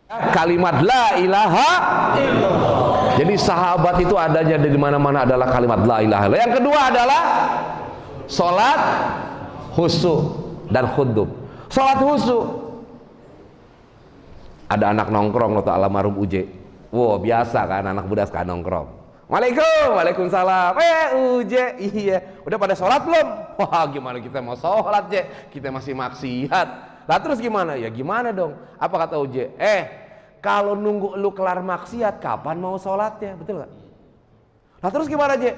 Kalimat la ilaha illallah. Jadi sahabat itu adanya di mana-mana adalah kalimat la ilaha illallah. Yang kedua adalah salat khusyuk dan khudub. Salat khusyuk. Ada anak nongkrong waktu almarhum Uje. Wow, biasa kan anak muda suka nongkrong. Waalaikumsalam. Uje, iya. Udah pada sholat belum? Wah, gimana kita mau sholat, Je? Kita masih maksiat. Lah terus gimana? Ya gimana dong? Apa kata Uje? Kalau nunggu lu kelar maksiat, kapan mau sholatnya? Betul gak? Lah terus gimana, Je?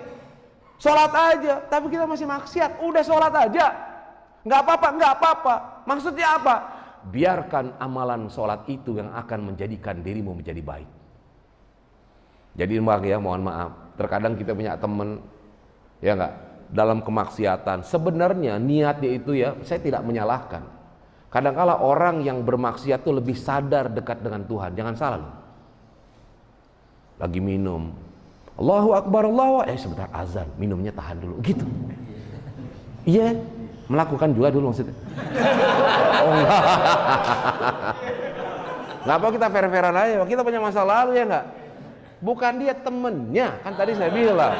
Sholat aja, tapi kita masih maksiat. Udah sholat aja. Nggak apa-apa. Maksudnya apa? Biarkan amalan sholat itu yang akan menjadikan dirimu menjadi baik. Jadi Mbak ya, mohon maaf, terkadang kita punya teman, ya nggak, dalam kemaksiatan. Sebenarnya niatnya itu ya, saya tidak menyalahkan. Kadang-kala orang yang bermaksiat itu lebih sadar dekat dengan Tuhan. Jangan salah loh. Lagi minum, Allahu Akbar, sebentar azan, minumnya tahan dulu, gitu. Iya, melakukan juga dulu maksudnya. Oh enggak. Nggak apa kita fair-fairan aja, kita punya masa lalu ya nggak. Bukan dia temennya, kan tadi saya bilang.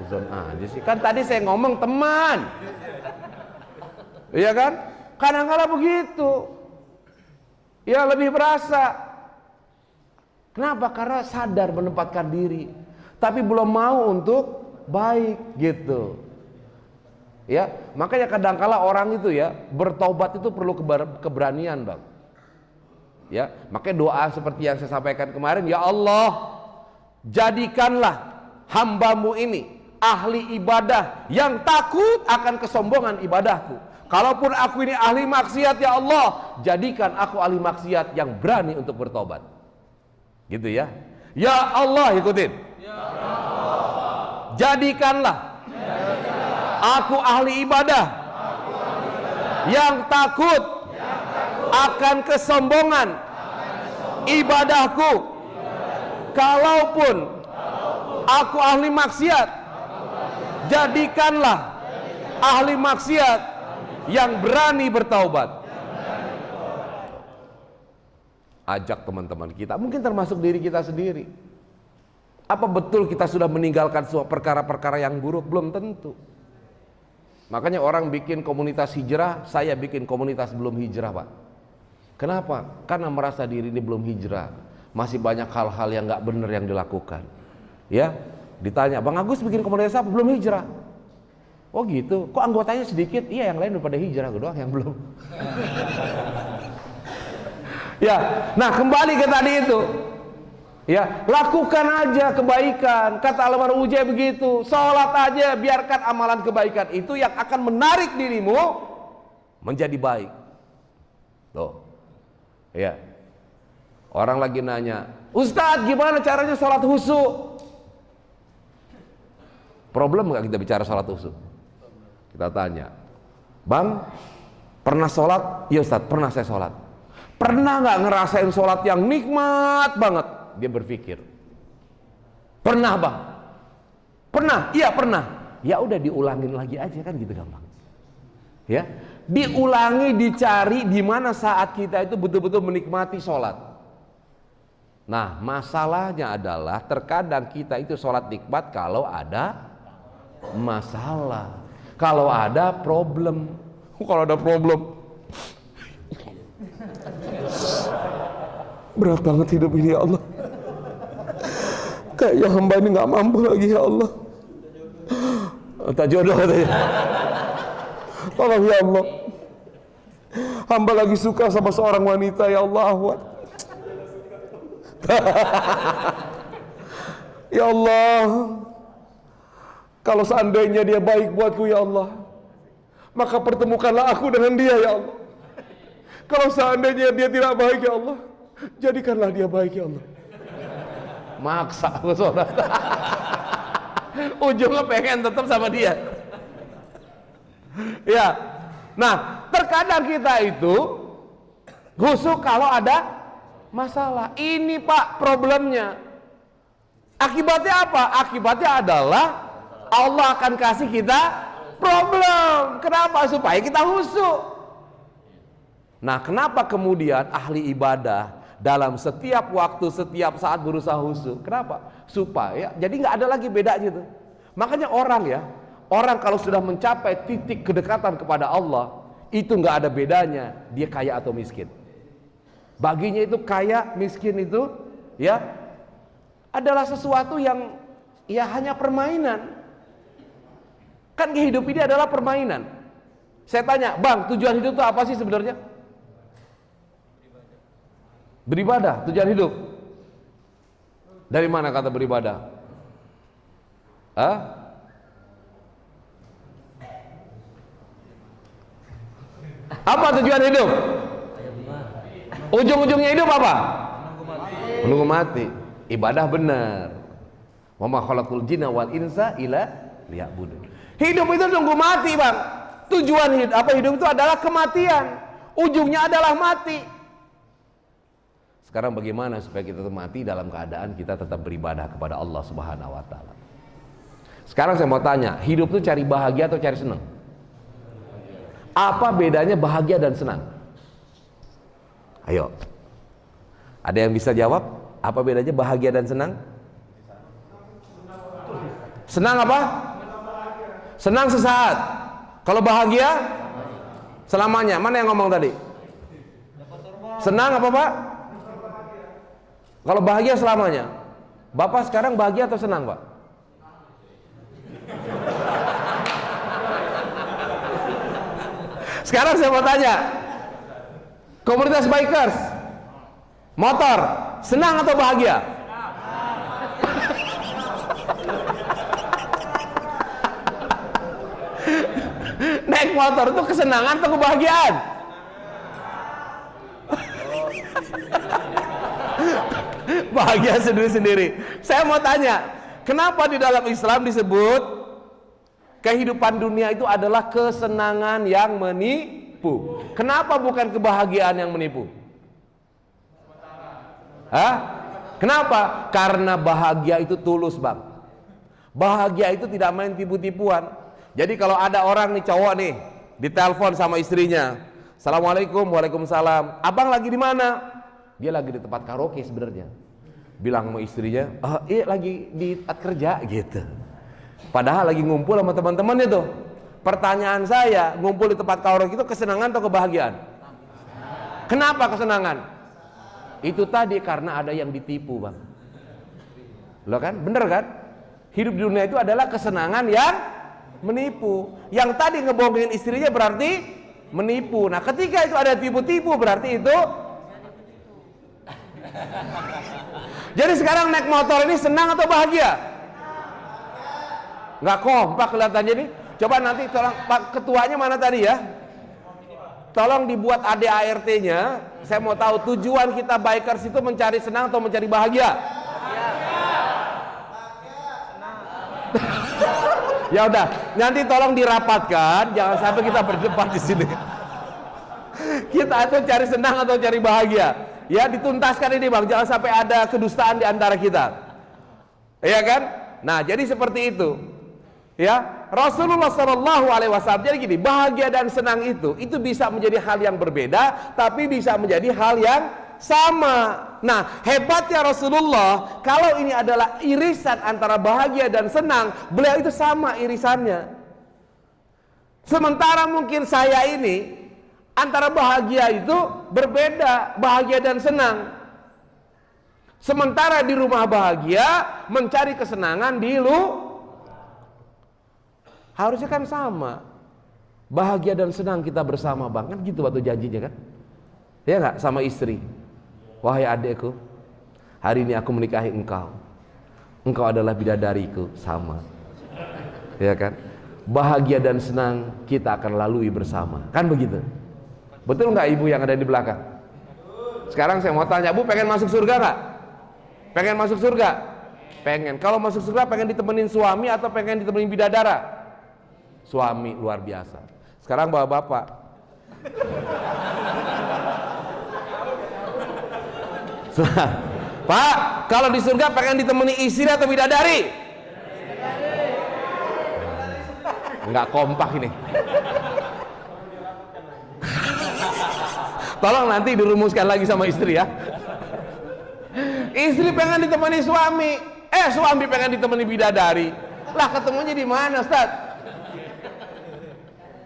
Uzon aja sih, kan tadi saya ngomong teman. Iya kan? Kadang-kala begitu. Ya lebih berasa. Kenapa? Karena sadar menempatkan diri, tapi belum mau untuk baik gitu. Ya, makanya kadang-kala orang itu ya bertaubat itu perlu keberanian, Bang. Ya, makanya doa seperti yang saya sampaikan kemarin, ya Allah, jadikanlah hambamu ini ahli ibadah yang takut akan kesombongan ibadahku. Kalaupun aku ini ahli maksiat, ya Allah, jadikan aku ahli maksiat yang berani untuk bertobat. Gitu ya. Ya Allah, ikutin. Ya Allah. Jadikanlah aku ahli ibadah yang takut akan kesombongan ibadahku. Kalaupun aku ahli maksiat, jadikanlah ahli maksiat yang berani bertaubat. Ajak teman-teman kita, mungkin termasuk diri kita sendiri. Apa betul kita sudah meninggalkan semua perkara-perkara yang buruk? Belum tentu. Makanya orang bikin komunitas hijrah, saya bikin komunitas belum hijrah, Pak. Kenapa? Karena merasa diri ini belum hijrah, masih banyak hal-hal yang nggak benar yang dilakukan. Ya, ditanya, Bang Agus bikin komunitas apa? Belum hijrah. Oh gitu, kok anggotanya sedikit? Iya, yang lain udah pada hijrah, gue doang yang belum. Ya, nah kembali ke tadi itu. Ya, lakukan aja kebaikan. Kata almarhum Uje begitu, sholat aja, biarkan amalan kebaikan itu yang akan menarik dirimu menjadi baik. Tuh. Ya. Orang lagi nanya, Ustadz gimana caranya sholat khusyuk? Problem nggak kita bicara sholat khusyuk? Kita tanya, Bang, pernah sholat? Iya Ustadz, pernah saya sholat. Pernah nggak ngerasain sholat yang nikmat banget? Dia berpikir, pernah Bang? Pernah? Iya pernah. ya udah diulangin lagi aja kan gitu gampang. Ya, diulangi, dicari di mana saat kita itu betul-betul menikmati sholat. Nah, masalahnya adalah terkadang kita itu sholat nikmat kalau ada masalah, kalau ada problem. Kalau ada problem, berat banget hidup ini ya Allah. Kayaknya hamba ini nggak mampu lagi ya Allah. Tak jodoh katanya. Tolong ya Allah. Hamba lagi suka sama seorang wanita ya Allah. Ya Allah, kalau seandainya dia baik buatku ya Allah, maka pertemukanlah aku dengan dia ya Allah. Kalau seandainya dia tidak baik ya Allah, jadikanlah dia baik ya Allah. Maksa saudara. Ujungnya pengen tetap sama dia. Ya. Nah, terkadang kita itu khusyuk kalau ada masalah. Ini Pak problemnya. Akibatnya apa? Akibatnya adalah Allah akan kasih kita problem. Kenapa? Supaya kita khusyuk. Nah, kenapa kemudian ahli ibadah dalam setiap waktu, setiap saat berusaha khusyuk? Kenapa? Supaya jadi nggak ada lagi bedanya tuh. Makanya orang kalau sudah mencapai titik kedekatan kepada Allah, itu nggak ada bedanya dia kaya atau miskin. Baginya itu kaya, miskin itu ya adalah sesuatu yang ya hanya permainan. Kan hidup ini adalah permainan. Saya tanya, Bang, tujuan hidup itu apa sih sebenarnya? Beribadah, tujuan hidup. Dari mana kata beribadah? Hah? Apa tujuan hidup? Ujung-ujungnya hidup apa? Menunggu mati. Ibadah benar. Wa ma khalaqul jinna wal insa illa liya'budun. Hidup itu nunggu mati, Bang. Tujuan hidup itu adalah kematian. Ujungnya adalah mati. Sekarang bagaimana supaya kita tetap mati dalam keadaan kita tetap beribadah kepada Allah Subhanahu wa taala? Sekarang saya mau tanya, hidup itu cari bahagia atau cari senang? Apa bedanya bahagia dan senang? Ayo. Ada yang bisa jawab? Apa bedanya bahagia dan senang? Senang apa? Senang sesaat. Kalau bahagia selamanya. Mana yang ngomong tadi? Senang apa, Pak? Kalau bahagia selamanya. Bapak sekarang bahagia atau senang, Pak? Sekarang saya mau tanya, komunitas bikers motor senang atau bahagia? Naik motor itu kesenangan atau kebahagiaan? Bahagia sendiri-sendiri. Saya mau tanya, kenapa di dalam Islam disebut kehidupan dunia itu adalah kesenangan yang menipu? Kenapa bukan kebahagiaan yang menipu? Hah? Kenapa? Karena bahagia itu tulus, Bang. Bahagia itu tidak main tipu-tipuan. Jadi kalau ada orang nih, cowok nih, ditelepon sama istrinya, Assalamualaikum, waalaikumsalam. Abang lagi di mana? Dia lagi di tempat karaoke sebenarnya. Bilang sama istrinya, iya lagi di tempat kerja gitu. Padahal lagi ngumpul sama teman-temannya tuh. Pertanyaan saya, ngumpul di tempat karaoke itu kesenangan atau kebahagiaan? Kenapa kesenangan? Itu tadi karena ada yang ditipu, Bang. Loh kan? Bener kan? Hidup di dunia itu adalah kesenangan yang menipu. Yang tadi ngebohongin istrinya berarti menipu. Nah, ketika itu ada tipu-tipu berarti itu. Jadi sekarang naik motor ini senang atau bahagia? Nggak kompak kelihatannya nih. Coba nanti tolong Pak ketuanya mana tadi ya? Tolong dibuat ADART-nya. Saya mau tahu tujuan kita bikers itu mencari senang atau mencari bahagia? Ya udah, nanti tolong dirapatkan, jangan sampai kita berdebat di sini. Kita itu cari senang atau cari bahagia? Ya, dituntaskan ini, Bang, jangan sampai ada kedustaan di antara kita. Iya kan? Nah, jadi seperti itu. Ya, Rasulullah Shallallahu Alaihi Wasallam. Jadi gini, bahagia dan senang itu bisa menjadi hal yang berbeda, tapi bisa menjadi hal yang sama. Nah, hebatnya Rasulullah, kalau ini adalah irisan antara bahagia dan senang, beliau itu sama irisannya. Sementara mungkin saya ini antara bahagia itu berbeda, bahagia dan senang. Sementara di rumah bahagia mencari kesenangan di harusnya kan sama. Bahagia dan senang kita bersama, Bang. Kan gitu waktu janjinya kan? Ya enggak, sama istri. Wahai adekku, hari ini aku menikahi engkau. Engkau adalah bidadariku, sama. Ya kan? Bahagia dan senang kita akan lalui bersama. Kan begitu? Betul enggak ibu yang ada di belakang? Sekarang saya mau tanya, Bu pengen masuk surga enggak? Pengen masuk surga? Pengen. Kalau masuk surga pengen ditemenin suami atau pengen ditemenin bidadara? Suami, luar biasa. Sekarang bapak-bapak, Pak, kalau di surga pengen ditemani istri atau bidadari? Enggak kompak ini. Tolong nanti dirumuskan lagi sama istri ya. Istri pengen ditemani suami, suami pengen ditemani bidadari. Lah ketemunya di mana, Ustaz?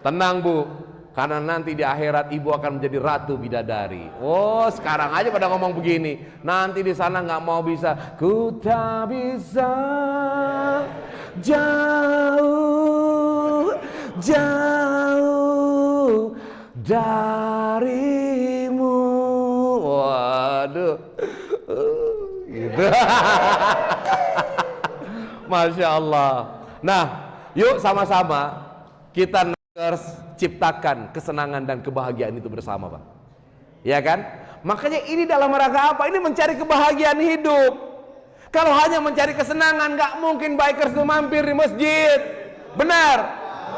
Tenang Bu, karena nanti di akhirat ibu akan menjadi ratu bidadari. Oh, sekarang aja pada ngomong begini, nanti di sana nggak mau bisa. Ku tak bisa jauh jauh darimu. Waduh, gitu. Masya Allah. Nah, yuk sama-sama kita ciptakan kesenangan dan kebahagiaan itu bersama, Pak. Ya kan? Makanya ini dalam rangka apa? Ini mencari kebahagiaan hidup. Kalau hanya mencari kesenangan, nggak mungkin bikers itu mampir di masjid. Benar?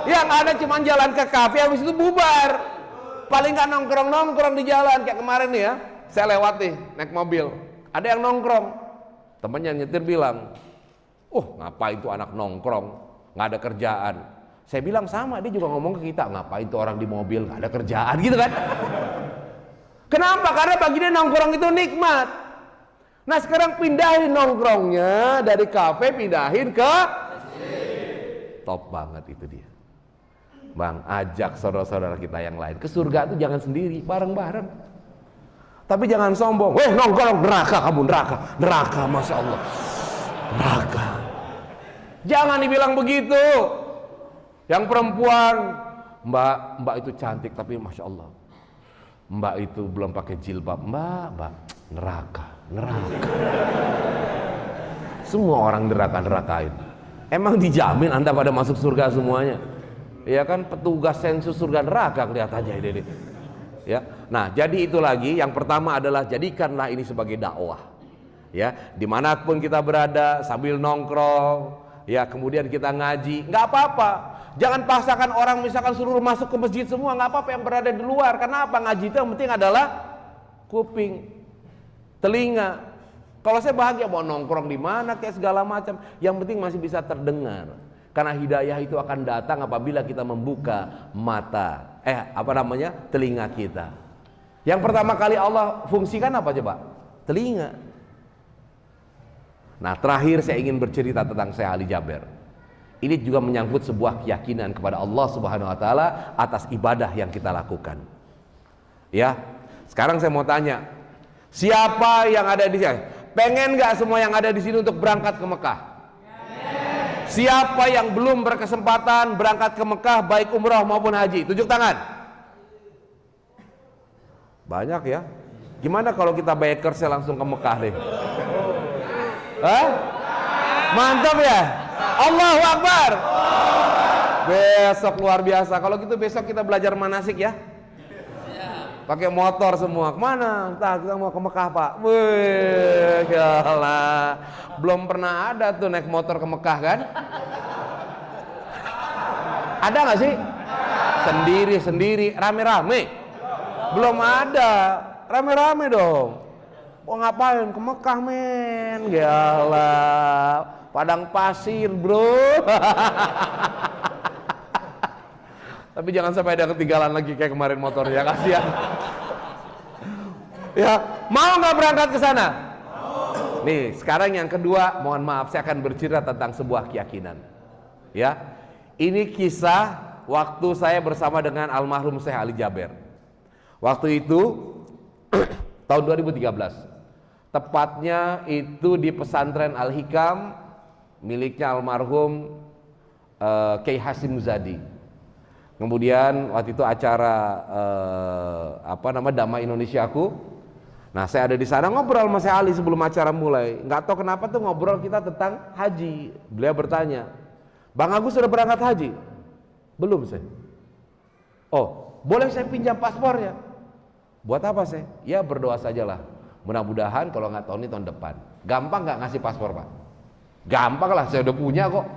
Yang ada cuma jalan ke kafe, habis itu bubar. Paling nggak nongkrong di jalan. Kayak kemarin nih ya, saya lewat nih, naik mobil. Ada yang nongkrong. Temennya nyetir bilang, ngapain tuh anak nongkrong? Nggak ada kerjaan. Saya bilang sama, dia juga ngomong ke kita, ngapain tuh orang di mobil nggak ada kerjaan gitu kan? Kenapa? Karena bagi dia nongkrong itu nikmat. Nah sekarang pindahin nongkrongnya dari kafe, pindahin ke top banget itu dia. Bang, ajak saudara-saudara kita yang lain ke surga itu jangan sendiri, bareng-bareng. Tapi jangan sombong. Nongkrong neraka kamu, neraka, masya Allah, neraka. Jangan dibilang begitu. Yang perempuan, mbak itu cantik tapi masya Allah, mbak itu belum pakai jilbab, mbak neraka. Semua orang nerakain. Emang dijamin anda pada masuk surga semuanya? Ya kan, petugas sensus surga neraka kelihatannya ini. Ya, nah jadi itu lagi. Yang pertama adalah jadikanlah ini sebagai dakwah. Ya, dimanapun kita berada sambil nongkrong. Ya, kemudian kita ngaji, nggak apa-apa. Jangan paksakan orang misalkan suruh masuk ke masjid semua, nggak apa-apa yang berada di luar. Karena apa? Ngaji itu yang penting adalah kuping, telinga. Kalau saya bahagia mau nongkrong di mana kayak segala macam, yang penting masih bisa terdengar. Karena hidayah itu akan datang apabila kita membuka mata, telinga kita. Yang pertama kali Allah fungsikan apa coba? Telinga. Nah, terakhir saya ingin bercerita tentang Syekh Ali Jaber. Ini juga menyangkut sebuah keyakinan kepada Allah Subhanahu wa taala atas ibadah yang kita lakukan. Ya. Sekarang saya mau tanya, siapa yang ada di sini? Pengen nggak semua yang ada di sini untuk berangkat ke Mekah? Siapa yang belum berkesempatan berangkat ke Mekah baik umrah maupun haji? Tunjuk tangan. Banyak ya. Gimana kalau kita bikersnya langsung ke Mekah deh? Mantap ya. Allahu Akbar. Besok luar biasa. Kalau gitu besok kita belajar manasik ya. Pakai motor semua. Kemana? Entah, kita mau ke Mekah Pak. Wih, yalah. Belum pernah ada tuh naik motor ke Mekah kan? Ada nggak sih? Sendiri, rame-rame. Belum ada. Rame-rame dong. Ngapain ke Mekah men? Yalah. padang pasir bro. Tapi jangan sampai ada ketinggalan lagi kayak kemarin motornya, kasihan. Ya, mau nggak berangkat ke sana? Nih, sekarang yang kedua, mohon maaf, saya akan bercerita tentang sebuah keyakinan. Ya, ini kisah waktu saya bersama dengan almarhum Syekh Ali Jaber. Waktu itu tahun 2013, tepatnya itu di pesantren Al-Hikam miliknya almarhum Kiai Hasim Muzadi. Kemudian waktu itu acara Damai Indonesiaku. Nah, saya ada di sana ngobrol sama Syekh Ali sebelum acara mulai. Nggak tahu kenapa tuh ngobrol kita tentang haji. Beliau bertanya, Bang Agus sudah berangkat haji? Belum, saya. Oh, boleh saya pinjam paspornya? Buat apa, saya? Ya berdoa sajalah. Mudah-mudahan kalau nggak tahun ini tahun depan. Gampang nggak ngasih paspor, Pak? Gampang lah, saya udah punya kok.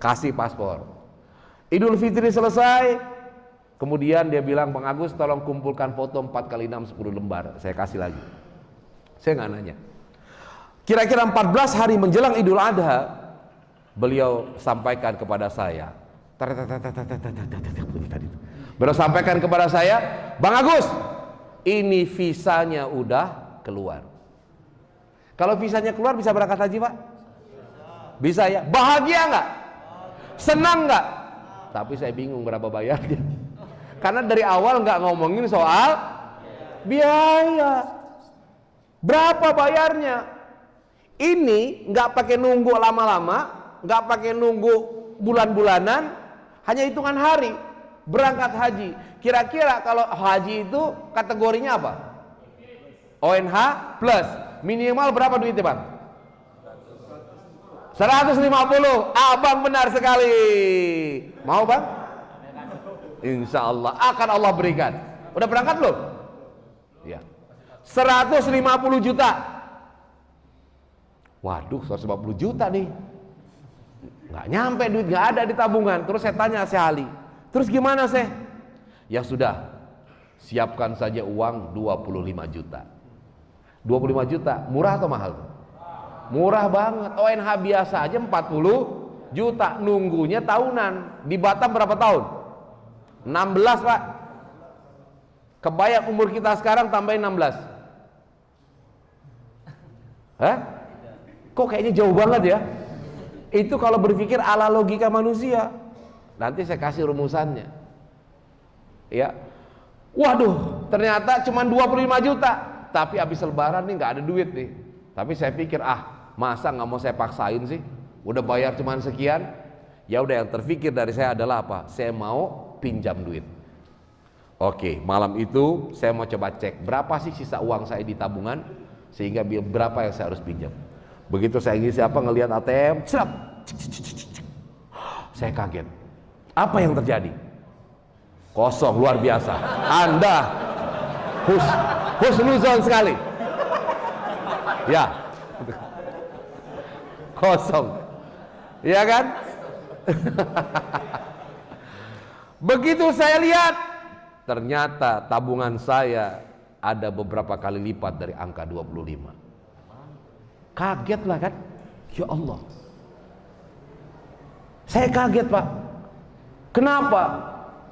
Kasih paspor. Idul Fitri selesai. Kemudian dia bilang, Bang Agus tolong kumpulkan foto 4x6 10 lembar. Saya kasih lagi. Saya nggak nanya. Kira-kira 14 hari menjelang Idul Adha, beliau sampaikan kepada saya. Beliau sampaikan kepada saya, Bang Agus, ini visanya udah keluar. Kalau visanya keluar bisa berangkat haji, Pak? Bisa ya? Bahagia nggak? Senang nggak? Tapi saya bingung berapa bayarnya. Karena dari awal nggak ngomongin soal biaya. Berapa bayarnya? Ini nggak pakai nunggu lama-lama, nggak pakai nunggu bulan-bulanan, hanya hitungan hari berangkat haji. Kira-kira kalau haji itu kategorinya apa? ONH plus. Minimal berapa duitnya, Bang? 150. Abang benar sekali. Mau, Bang? Insya Allah akan Allah berikan. Udah berangkat belum? Ya. 150 juta. Waduh, 150 juta nih. Nggak nyampe duit, nggak ada di tabungan. Terus saya tanya Syekh Ali, terus gimana, Syekh? Ya sudah, siapkan saja uang 25 juta. 25 juta, murah atau mahal? Murah banget. ONH biasa aja 40 juta. Nunggunya tahunan. Di Batam berapa tahun? 16, Pak. Kebayang umur kita sekarang tambahin 16. Hah? Kok kayaknya jauh banget ya? Itu kalau berpikir ala logika manusia. Nanti saya kasih rumusannya. Ya. Waduh, ternyata cuma 25 juta. Tapi habis lebaran nih nggak ada duit nih. Tapi saya pikir, masa nggak mau saya paksain sih? Udah bayar cuma sekian. Ya udah, yang terpikir dari saya adalah apa? Saya mau pinjam duit. Oke, malam itu saya mau coba cek berapa sih sisa uang saya di tabungan, sehingga berapa yang saya harus pinjam. Begitu saya ngisi ngelihat ATM, cerap, saya kaget. Apa yang terjadi? Kosong, luar biasa. Anda husnuzon sekali. Ya, kosong. Iya kan? Begitu saya lihat, ternyata tabungan saya ada beberapa kali lipat dari angka 25. Kaget lah kan? Ya Allah. Saya kaget, Pak. Kenapa?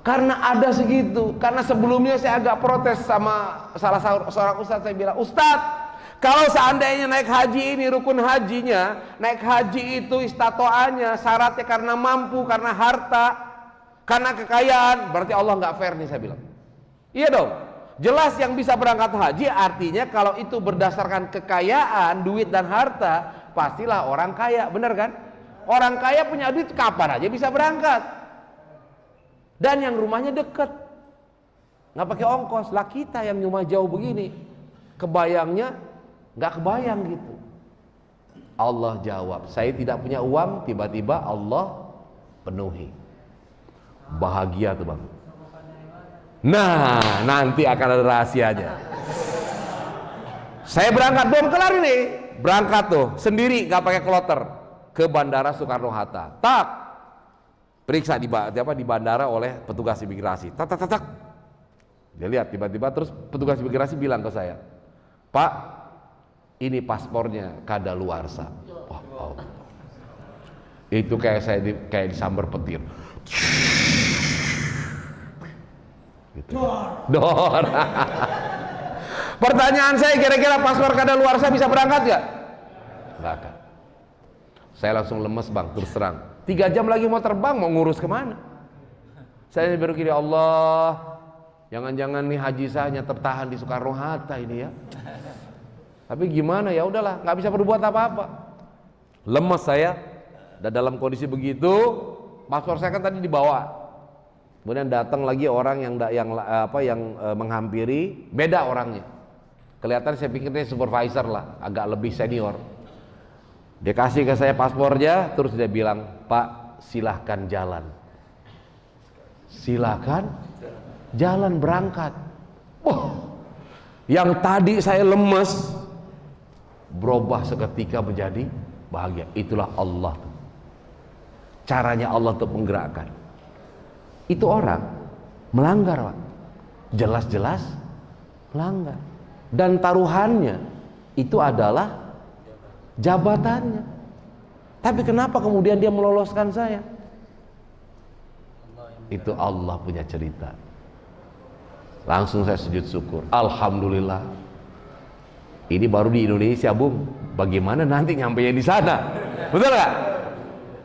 Karena ada segitu. Karena sebelumnya saya agak protes sama salah seorang ustadz. Saya bilang, Ustadz, kalau seandainya naik haji ini rukun hajinya, naik haji itu istatoanya, syaratnya karena mampu, karena harta, karena kekayaan, berarti Allah nggak fair nih, saya bilang. Iya dong, jelas yang bisa berangkat haji artinya kalau itu berdasarkan kekayaan, duit dan harta, pastilah orang kaya, bener kan? Orang kaya punya duit kapan aja bisa berangkat. Dan yang rumahnya deket, nggak pakai ongkos. Lah kita yang rumah jauh begini, kebayangnya nggak kebayang gitu. Allah jawab, saya tidak punya uang, tiba-tiba Allah penuhi. Bahagia tuh, Bang. Nah, nanti akan ada rahasianya. Saya berangkat, belum kelar ini. Berangkat tuh, sendiri, gak pakai kloter, ke Bandara Soekarno-Hatta. Tak, periksa di bandara oleh petugas imigrasi. Tak. Dia lihat, tiba-tiba terus petugas imigrasi bilang ke saya, Pak, ini paspornya kadaluarsa. Oh, Itu kayak kayak disambar petir. Gitu. Dor. Pertanyaan saya, kira-kira paspor kadaluarsa bisa berangkat gak? Gak akan. Saya langsung lemes bang, terus terang. 3 jam lagi mau terbang, mau ngurus kemana? Saya berpikir, ya Allah, jangan-jangan nih haji saya hanya tertahan di Soekarno-Hatta ini ya. Tapi gimana, ya udahlah, nggak bisa berbuat apa-apa. Lemes saya, dan dalam kondisi begitu, paspor saya kan tadi dibawa. Kemudian datang lagi orang yang menghampiri, beda orangnya. Kelihatan saya pikir dia supervisor lah, agak lebih senior. Dia kasih ke saya paspornya, terus dia bilang, Pak, silahkan jalan. Silahkan jalan berangkat. Yang tadi saya lemes berubah seketika menjadi bahagia. Itulah Allah. Caranya Allah untuk menggerakkan. Itu orang melanggar, Pak. Jelas-jelas melanggar. Dan taruhannya itu adalah jabatannya. Tapi kenapa kemudian dia meloloskan saya? Itu Allah punya cerita. Langsung saya sujud syukur. Alhamdulillah. Ini baru di Indonesia, Bung. Bagaimana nanti nyampenya di sana? Betul nggak?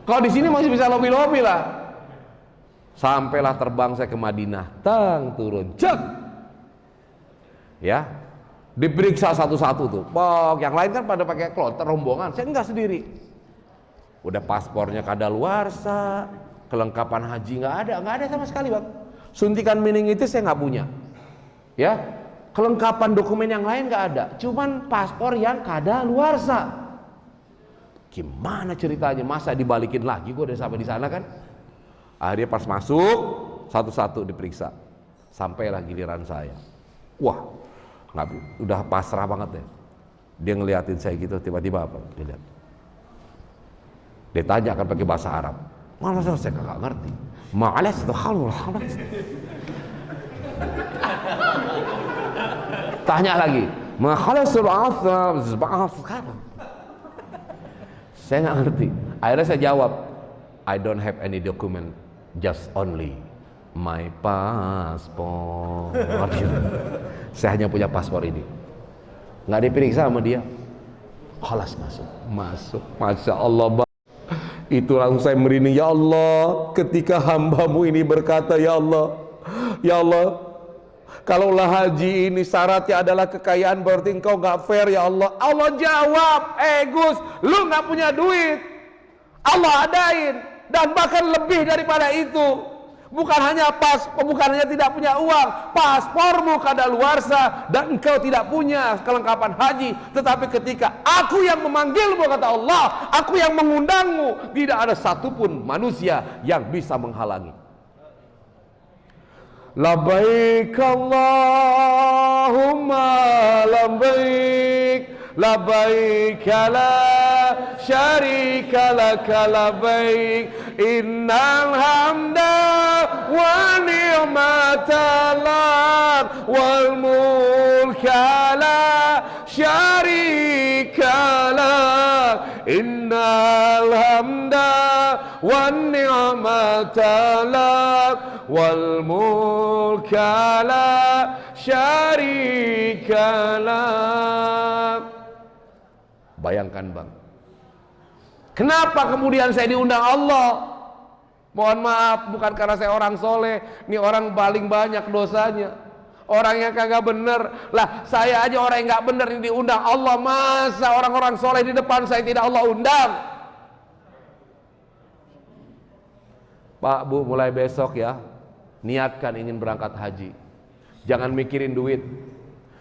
Kalau di sini masih bisa lobi-lobi lah. Sampailah terbang saya ke Madinah. Tang, turun. Cek. Ya. Diperiksa satu-satu tuh. Pok, yang lain kan pada pakai kloter rombongan. Saya enggak sendiri. Udah paspornya kadaluarsa, kelengkapan haji nggak ada sama sekali, Bang. Suntikan meningitis saya nggak punya. Ya. Kelengkapan dokumen yang lain nggak ada. Cuman paspor yang kadaluarsa. Gimana ceritanya? Masa dibalikin lagi? Gue udah sampai di sana kan. Akhirnya pas masuk satu-satu diperiksa. Sampailah giliran saya. Wah, udah pasrah banget deh. Dia ngeliatin saya gitu, tiba-tiba apa? Dia lihat. Dia tanya kan pakai bahasa Arab. Mana saya nggak ngerti. Ma'alas itu halul. Tanya lagi. Ma'alas saya nggak ngerti. Akhirnya saya jawab, I don't have any document, just only my passport. Saya hanya punya paspor ini. Nggak diperiksa sama dia. Khalas masuk. Masya Allah. Itu langsung saya merinding. Ya Allah, ketika hambamu ini berkata, ya Allah, kalaulah haji ini syaratnya adalah kekayaan, berarti engkau gak fair ya Allah. Allah jawab, Gus, lu gak punya duit, Allah adain. Dan bahkan lebih daripada itu. Bukan hanya tidak punya uang, paspormu kadaluarsa dan engkau tidak punya kelengkapan haji, tetapi ketika aku yang memanggilmu, kata Allah, aku yang mengundangmu, tidak ada satupun manusia yang bisa menghalangi. Labbaik Allahumma labbaik, labbaik la syarika laka labbaik, innal hamda wa ni'mata lak wal mulka la syarika lak, innal hamda wa ni'mata lak wal mulka la syarika lak. Bayangkan Bang, kenapa kemudian saya diundang Allah? Mohon maaf, bukan karena saya orang soleh. Ini orang paling banyak dosanya, orang yang kagak bener. Lah saya aja orang yang gak bener ini diundang Allah. Masa orang-orang soleh di depan saya tidak Allah undang? Pak, Bu, mulai besok ya, niatkan ingin berangkat haji. Jangan mikirin duit.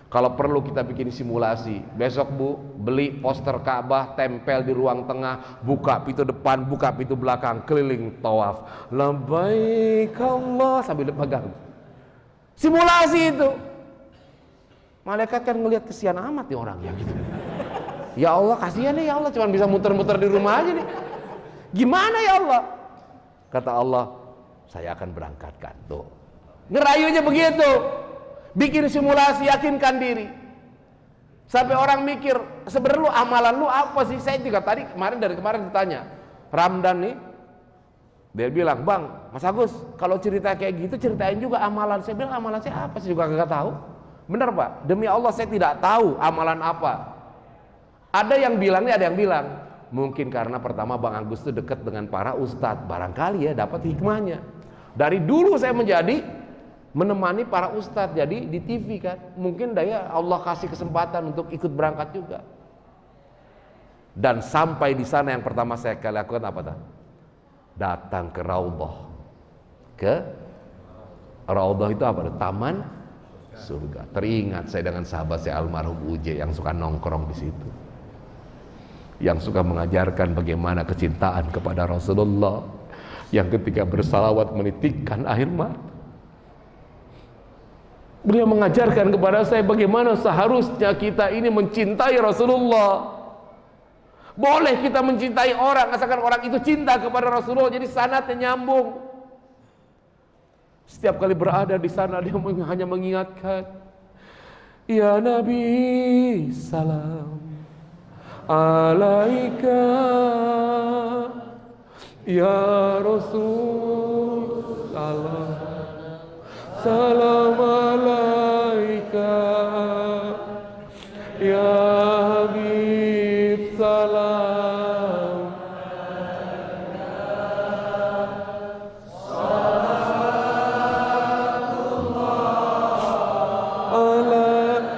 Kalau perlu kita bikin simulasi. Besok Bu, beli poster Ka'bah, tempel di ruang tengah, buka pintu depan, buka pintu belakang, keliling tawaf. Labbaik Allah sambil dipegang. Simulasi itu. Malaikat kan ngelihat kesian amat nih orang ya gitu. Ya Allah, kasihan nih ya Allah, cuma bisa muter-muter di rumah aja nih. Gimana ya Allah? Kata Allah, saya akan berangkatkan. Tuh. Ngerayunya begitu. Bikin simulasi, yakinkan diri. Sampai orang mikir, sebenarnya lu amalan lu apa sih? Saya juga dari kemarin ditanya, Ramdan nih, dia bilang, "Bang, Mas Agus, kalau cerita kayak gitu ceritain juga amalan." Saya bilang, "Amalan saya apa? Saya juga gak tahu." Benar Pak, demi Allah saya tidak tahu amalan apa. Ada yang bilang nih, ada yang bilang, mungkin karena pertama Bang Agus itu dekat dengan para ustadz, barangkali ya dapat hikmahnya. Dari dulu saya menemani para ustadz, jadi di TV kan, mungkin daya Allah kasih kesempatan untuk ikut berangkat juga. Dan sampai di sana yang pertama saya lakukan apa tak? Datang ke Raudhah. Ke Raudhah itu apa? Taman surga. Teringat saya dengan sahabat saya almarhum Uje yang suka nongkrong di situ, yang suka mengajarkan bagaimana kecintaan kepada Rasulullah, yang ketika bersalawat menitikkan air mata. Beliau mengajarkan kepada saya bagaimana seharusnya kita ini mencintai Rasulullah. Boleh kita mencintai orang asalkan orang itu cinta kepada Rasulullah, jadi sanadnya nyambung. Setiap kali berada di sana dia hanya mengingatkan, "Ya Nabi, salam alaika, ya Rasul, salam alaika, ya Habib, salam."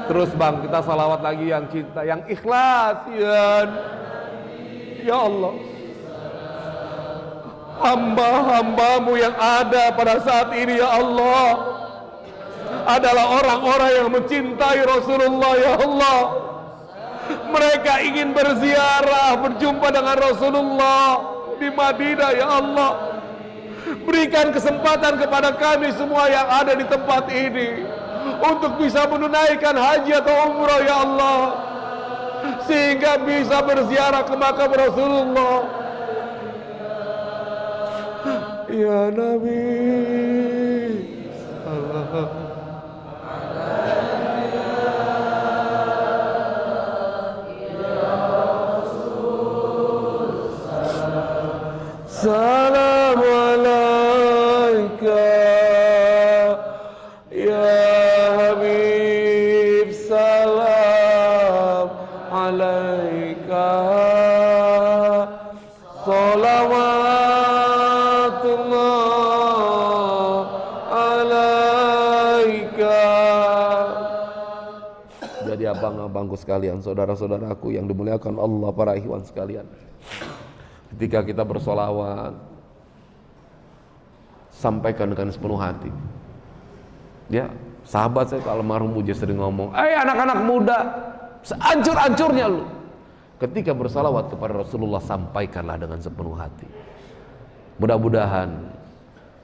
Terus Bang, kita salawat lagi yang cinta, yang ikhlas. Ya Allah, hamba-hambamu yang ada pada saat ini ya Allah adalah orang-orang yang mencintai Rasulullah ya Allah. Mereka ingin berziarah, berjumpa dengan Rasulullah di Madinah ya Allah. Berikan kesempatan kepada kami semua yang ada di tempat ini untuk bisa menunaikan haji atau umrah ya Allah, sehingga bisa berziarah ke makam Rasulullah. Ya Nabi, salam alaika, ya Habib, salam alaika, salawatullah alaika. Jadi abang-abangku sekalian, saudara-saudaraku yang dimuliakan Allah, para ikhwan sekalian, ketika kita bersolawat, sampaikan dengan sepenuh hati. Ya, sahabat saya almarhum Uje sering ngomong, anak-anak muda, seancur-ancurnya lu, ketika bersalawat kepada Rasulullah sampaikanlah dengan sepenuh hati. Mudah-mudahan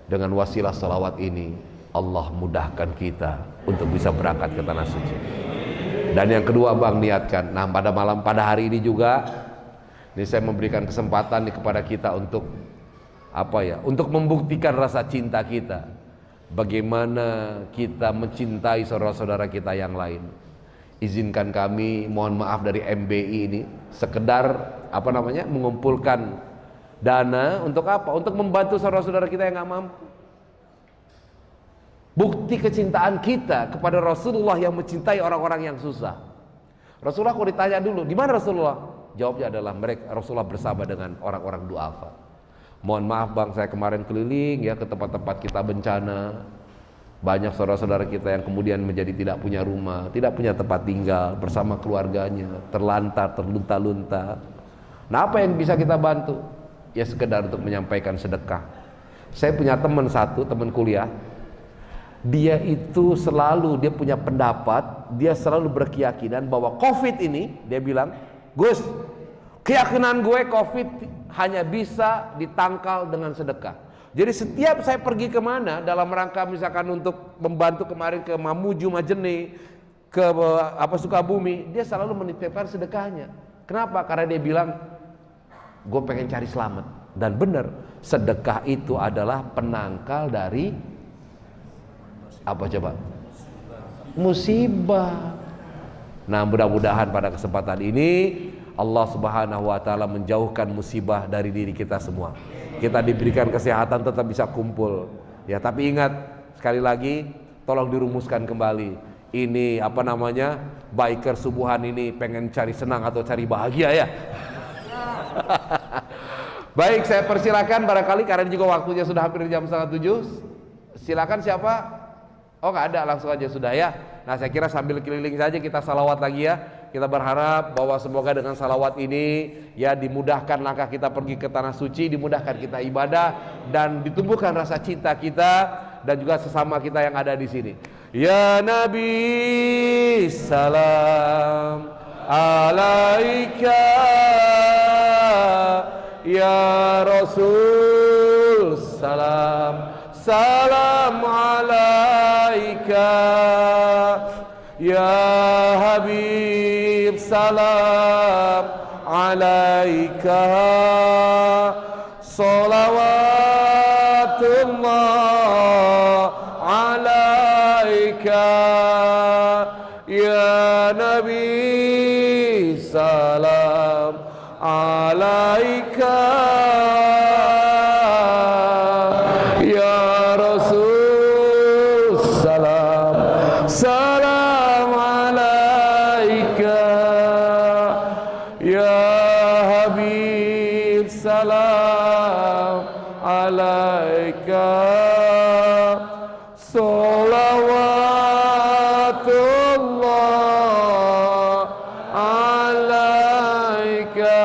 dengan wasilah salawat ini Allah mudahkan kita untuk bisa berangkat ke tanah suci. Dan yang kedua Bang, niatkan. Nah, pada hari ini juga ini saya memberikan kesempatan kepada kita untuk untuk membuktikan rasa cinta kita. Bagaimana kita mencintai saudara-saudara kita yang lain. Izinkan kami, mohon maaf dari MBI ini, sekedar mengumpulkan dana untuk apa? Untuk membantu saudara-saudara kita yang nggak mampu. Bukti kecintaan kita kepada Rasulullah yang mencintai orang-orang yang susah. Rasulullah kalau ditanya dulu, di mana Rasulullah? Jawabnya adalah Rasulullah bersama dengan orang-orang duafa. Mohon maaf Bang, saya kemarin keliling ya ke tempat-tempat kita bencana. Banyak saudara-saudara kita yang kemudian menjadi tidak punya rumah, tidak punya tempat tinggal bersama keluarganya, terlantar, terlunta-lunta. Nah, apa yang bisa kita bantu? Ya sekedar untuk menyampaikan sedekah. Saya punya teman kuliah. Dia itu dia punya pendapat, dia selalu berkeyakinan bahwa COVID ini, dia bilang, "Gus, keyakinan gue COVID hanya bisa ditangkal dengan sedekah." Jadi setiap saya pergi kemana dalam rangka misalkan untuk membantu kemarin ke Mamuju, Majene, ke Sukabumi, dia selalu menitipkan sedekahnya. Kenapa? Karena dia bilang, gue pengen cari selamat. Dan benar, sedekah itu adalah penangkal dari musibah. Nah, mudah-mudahan pada kesempatan ini Allah Subhanahu wa taala menjauhkan musibah dari diri kita semua. Kita diberikan kesehatan tetap bisa kumpul. Ya, tapi ingat sekali lagi tolong dirumuskan kembali. Ini apa namanya? Biker subuhan ini pengen cari senang atau cari bahagia ya? Baik, saya persilakan barangkali karena juga waktunya sudah hampir jam 6:30. Silakan siapa? Oh nggak ada, langsung aja sudah ya. Nah saya kira sambil keliling saja kita salawat lagi ya. Kita berharap bahwa semoga dengan salawat ini ya dimudahkan langkah kita pergi ke tanah suci, dimudahkan kita ibadah dan ditumbuhkan rasa cinta kita dan juga sesama kita yang ada di sini. Ya Nabi salam alaika, ya Rasul salam salam alaika, ya Habib salam alaika, salawatullah alaika, ya Nabi salam alaika, ya Rasul salam salam alaika, ya Habib salam alaika, salawatullah alaika.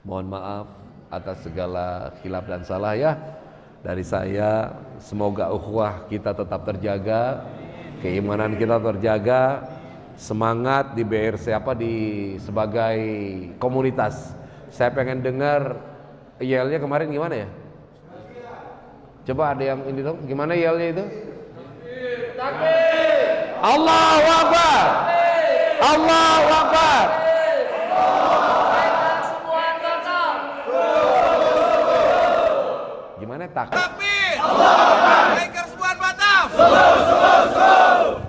Mohon maaf atas segala khilaf dan salah ya dari saya. Semoga ukhuwah kita tetap terjaga, keimanan kita terjaga, semangat di BRC sebagai komunitas. Saya pengen dengar yelnya kemarin gimana ya? Coba ada yang ini dong, gimana yelnya itu? Takbir! Allahu Akbar! Allahu Akbar! Gimana takbir?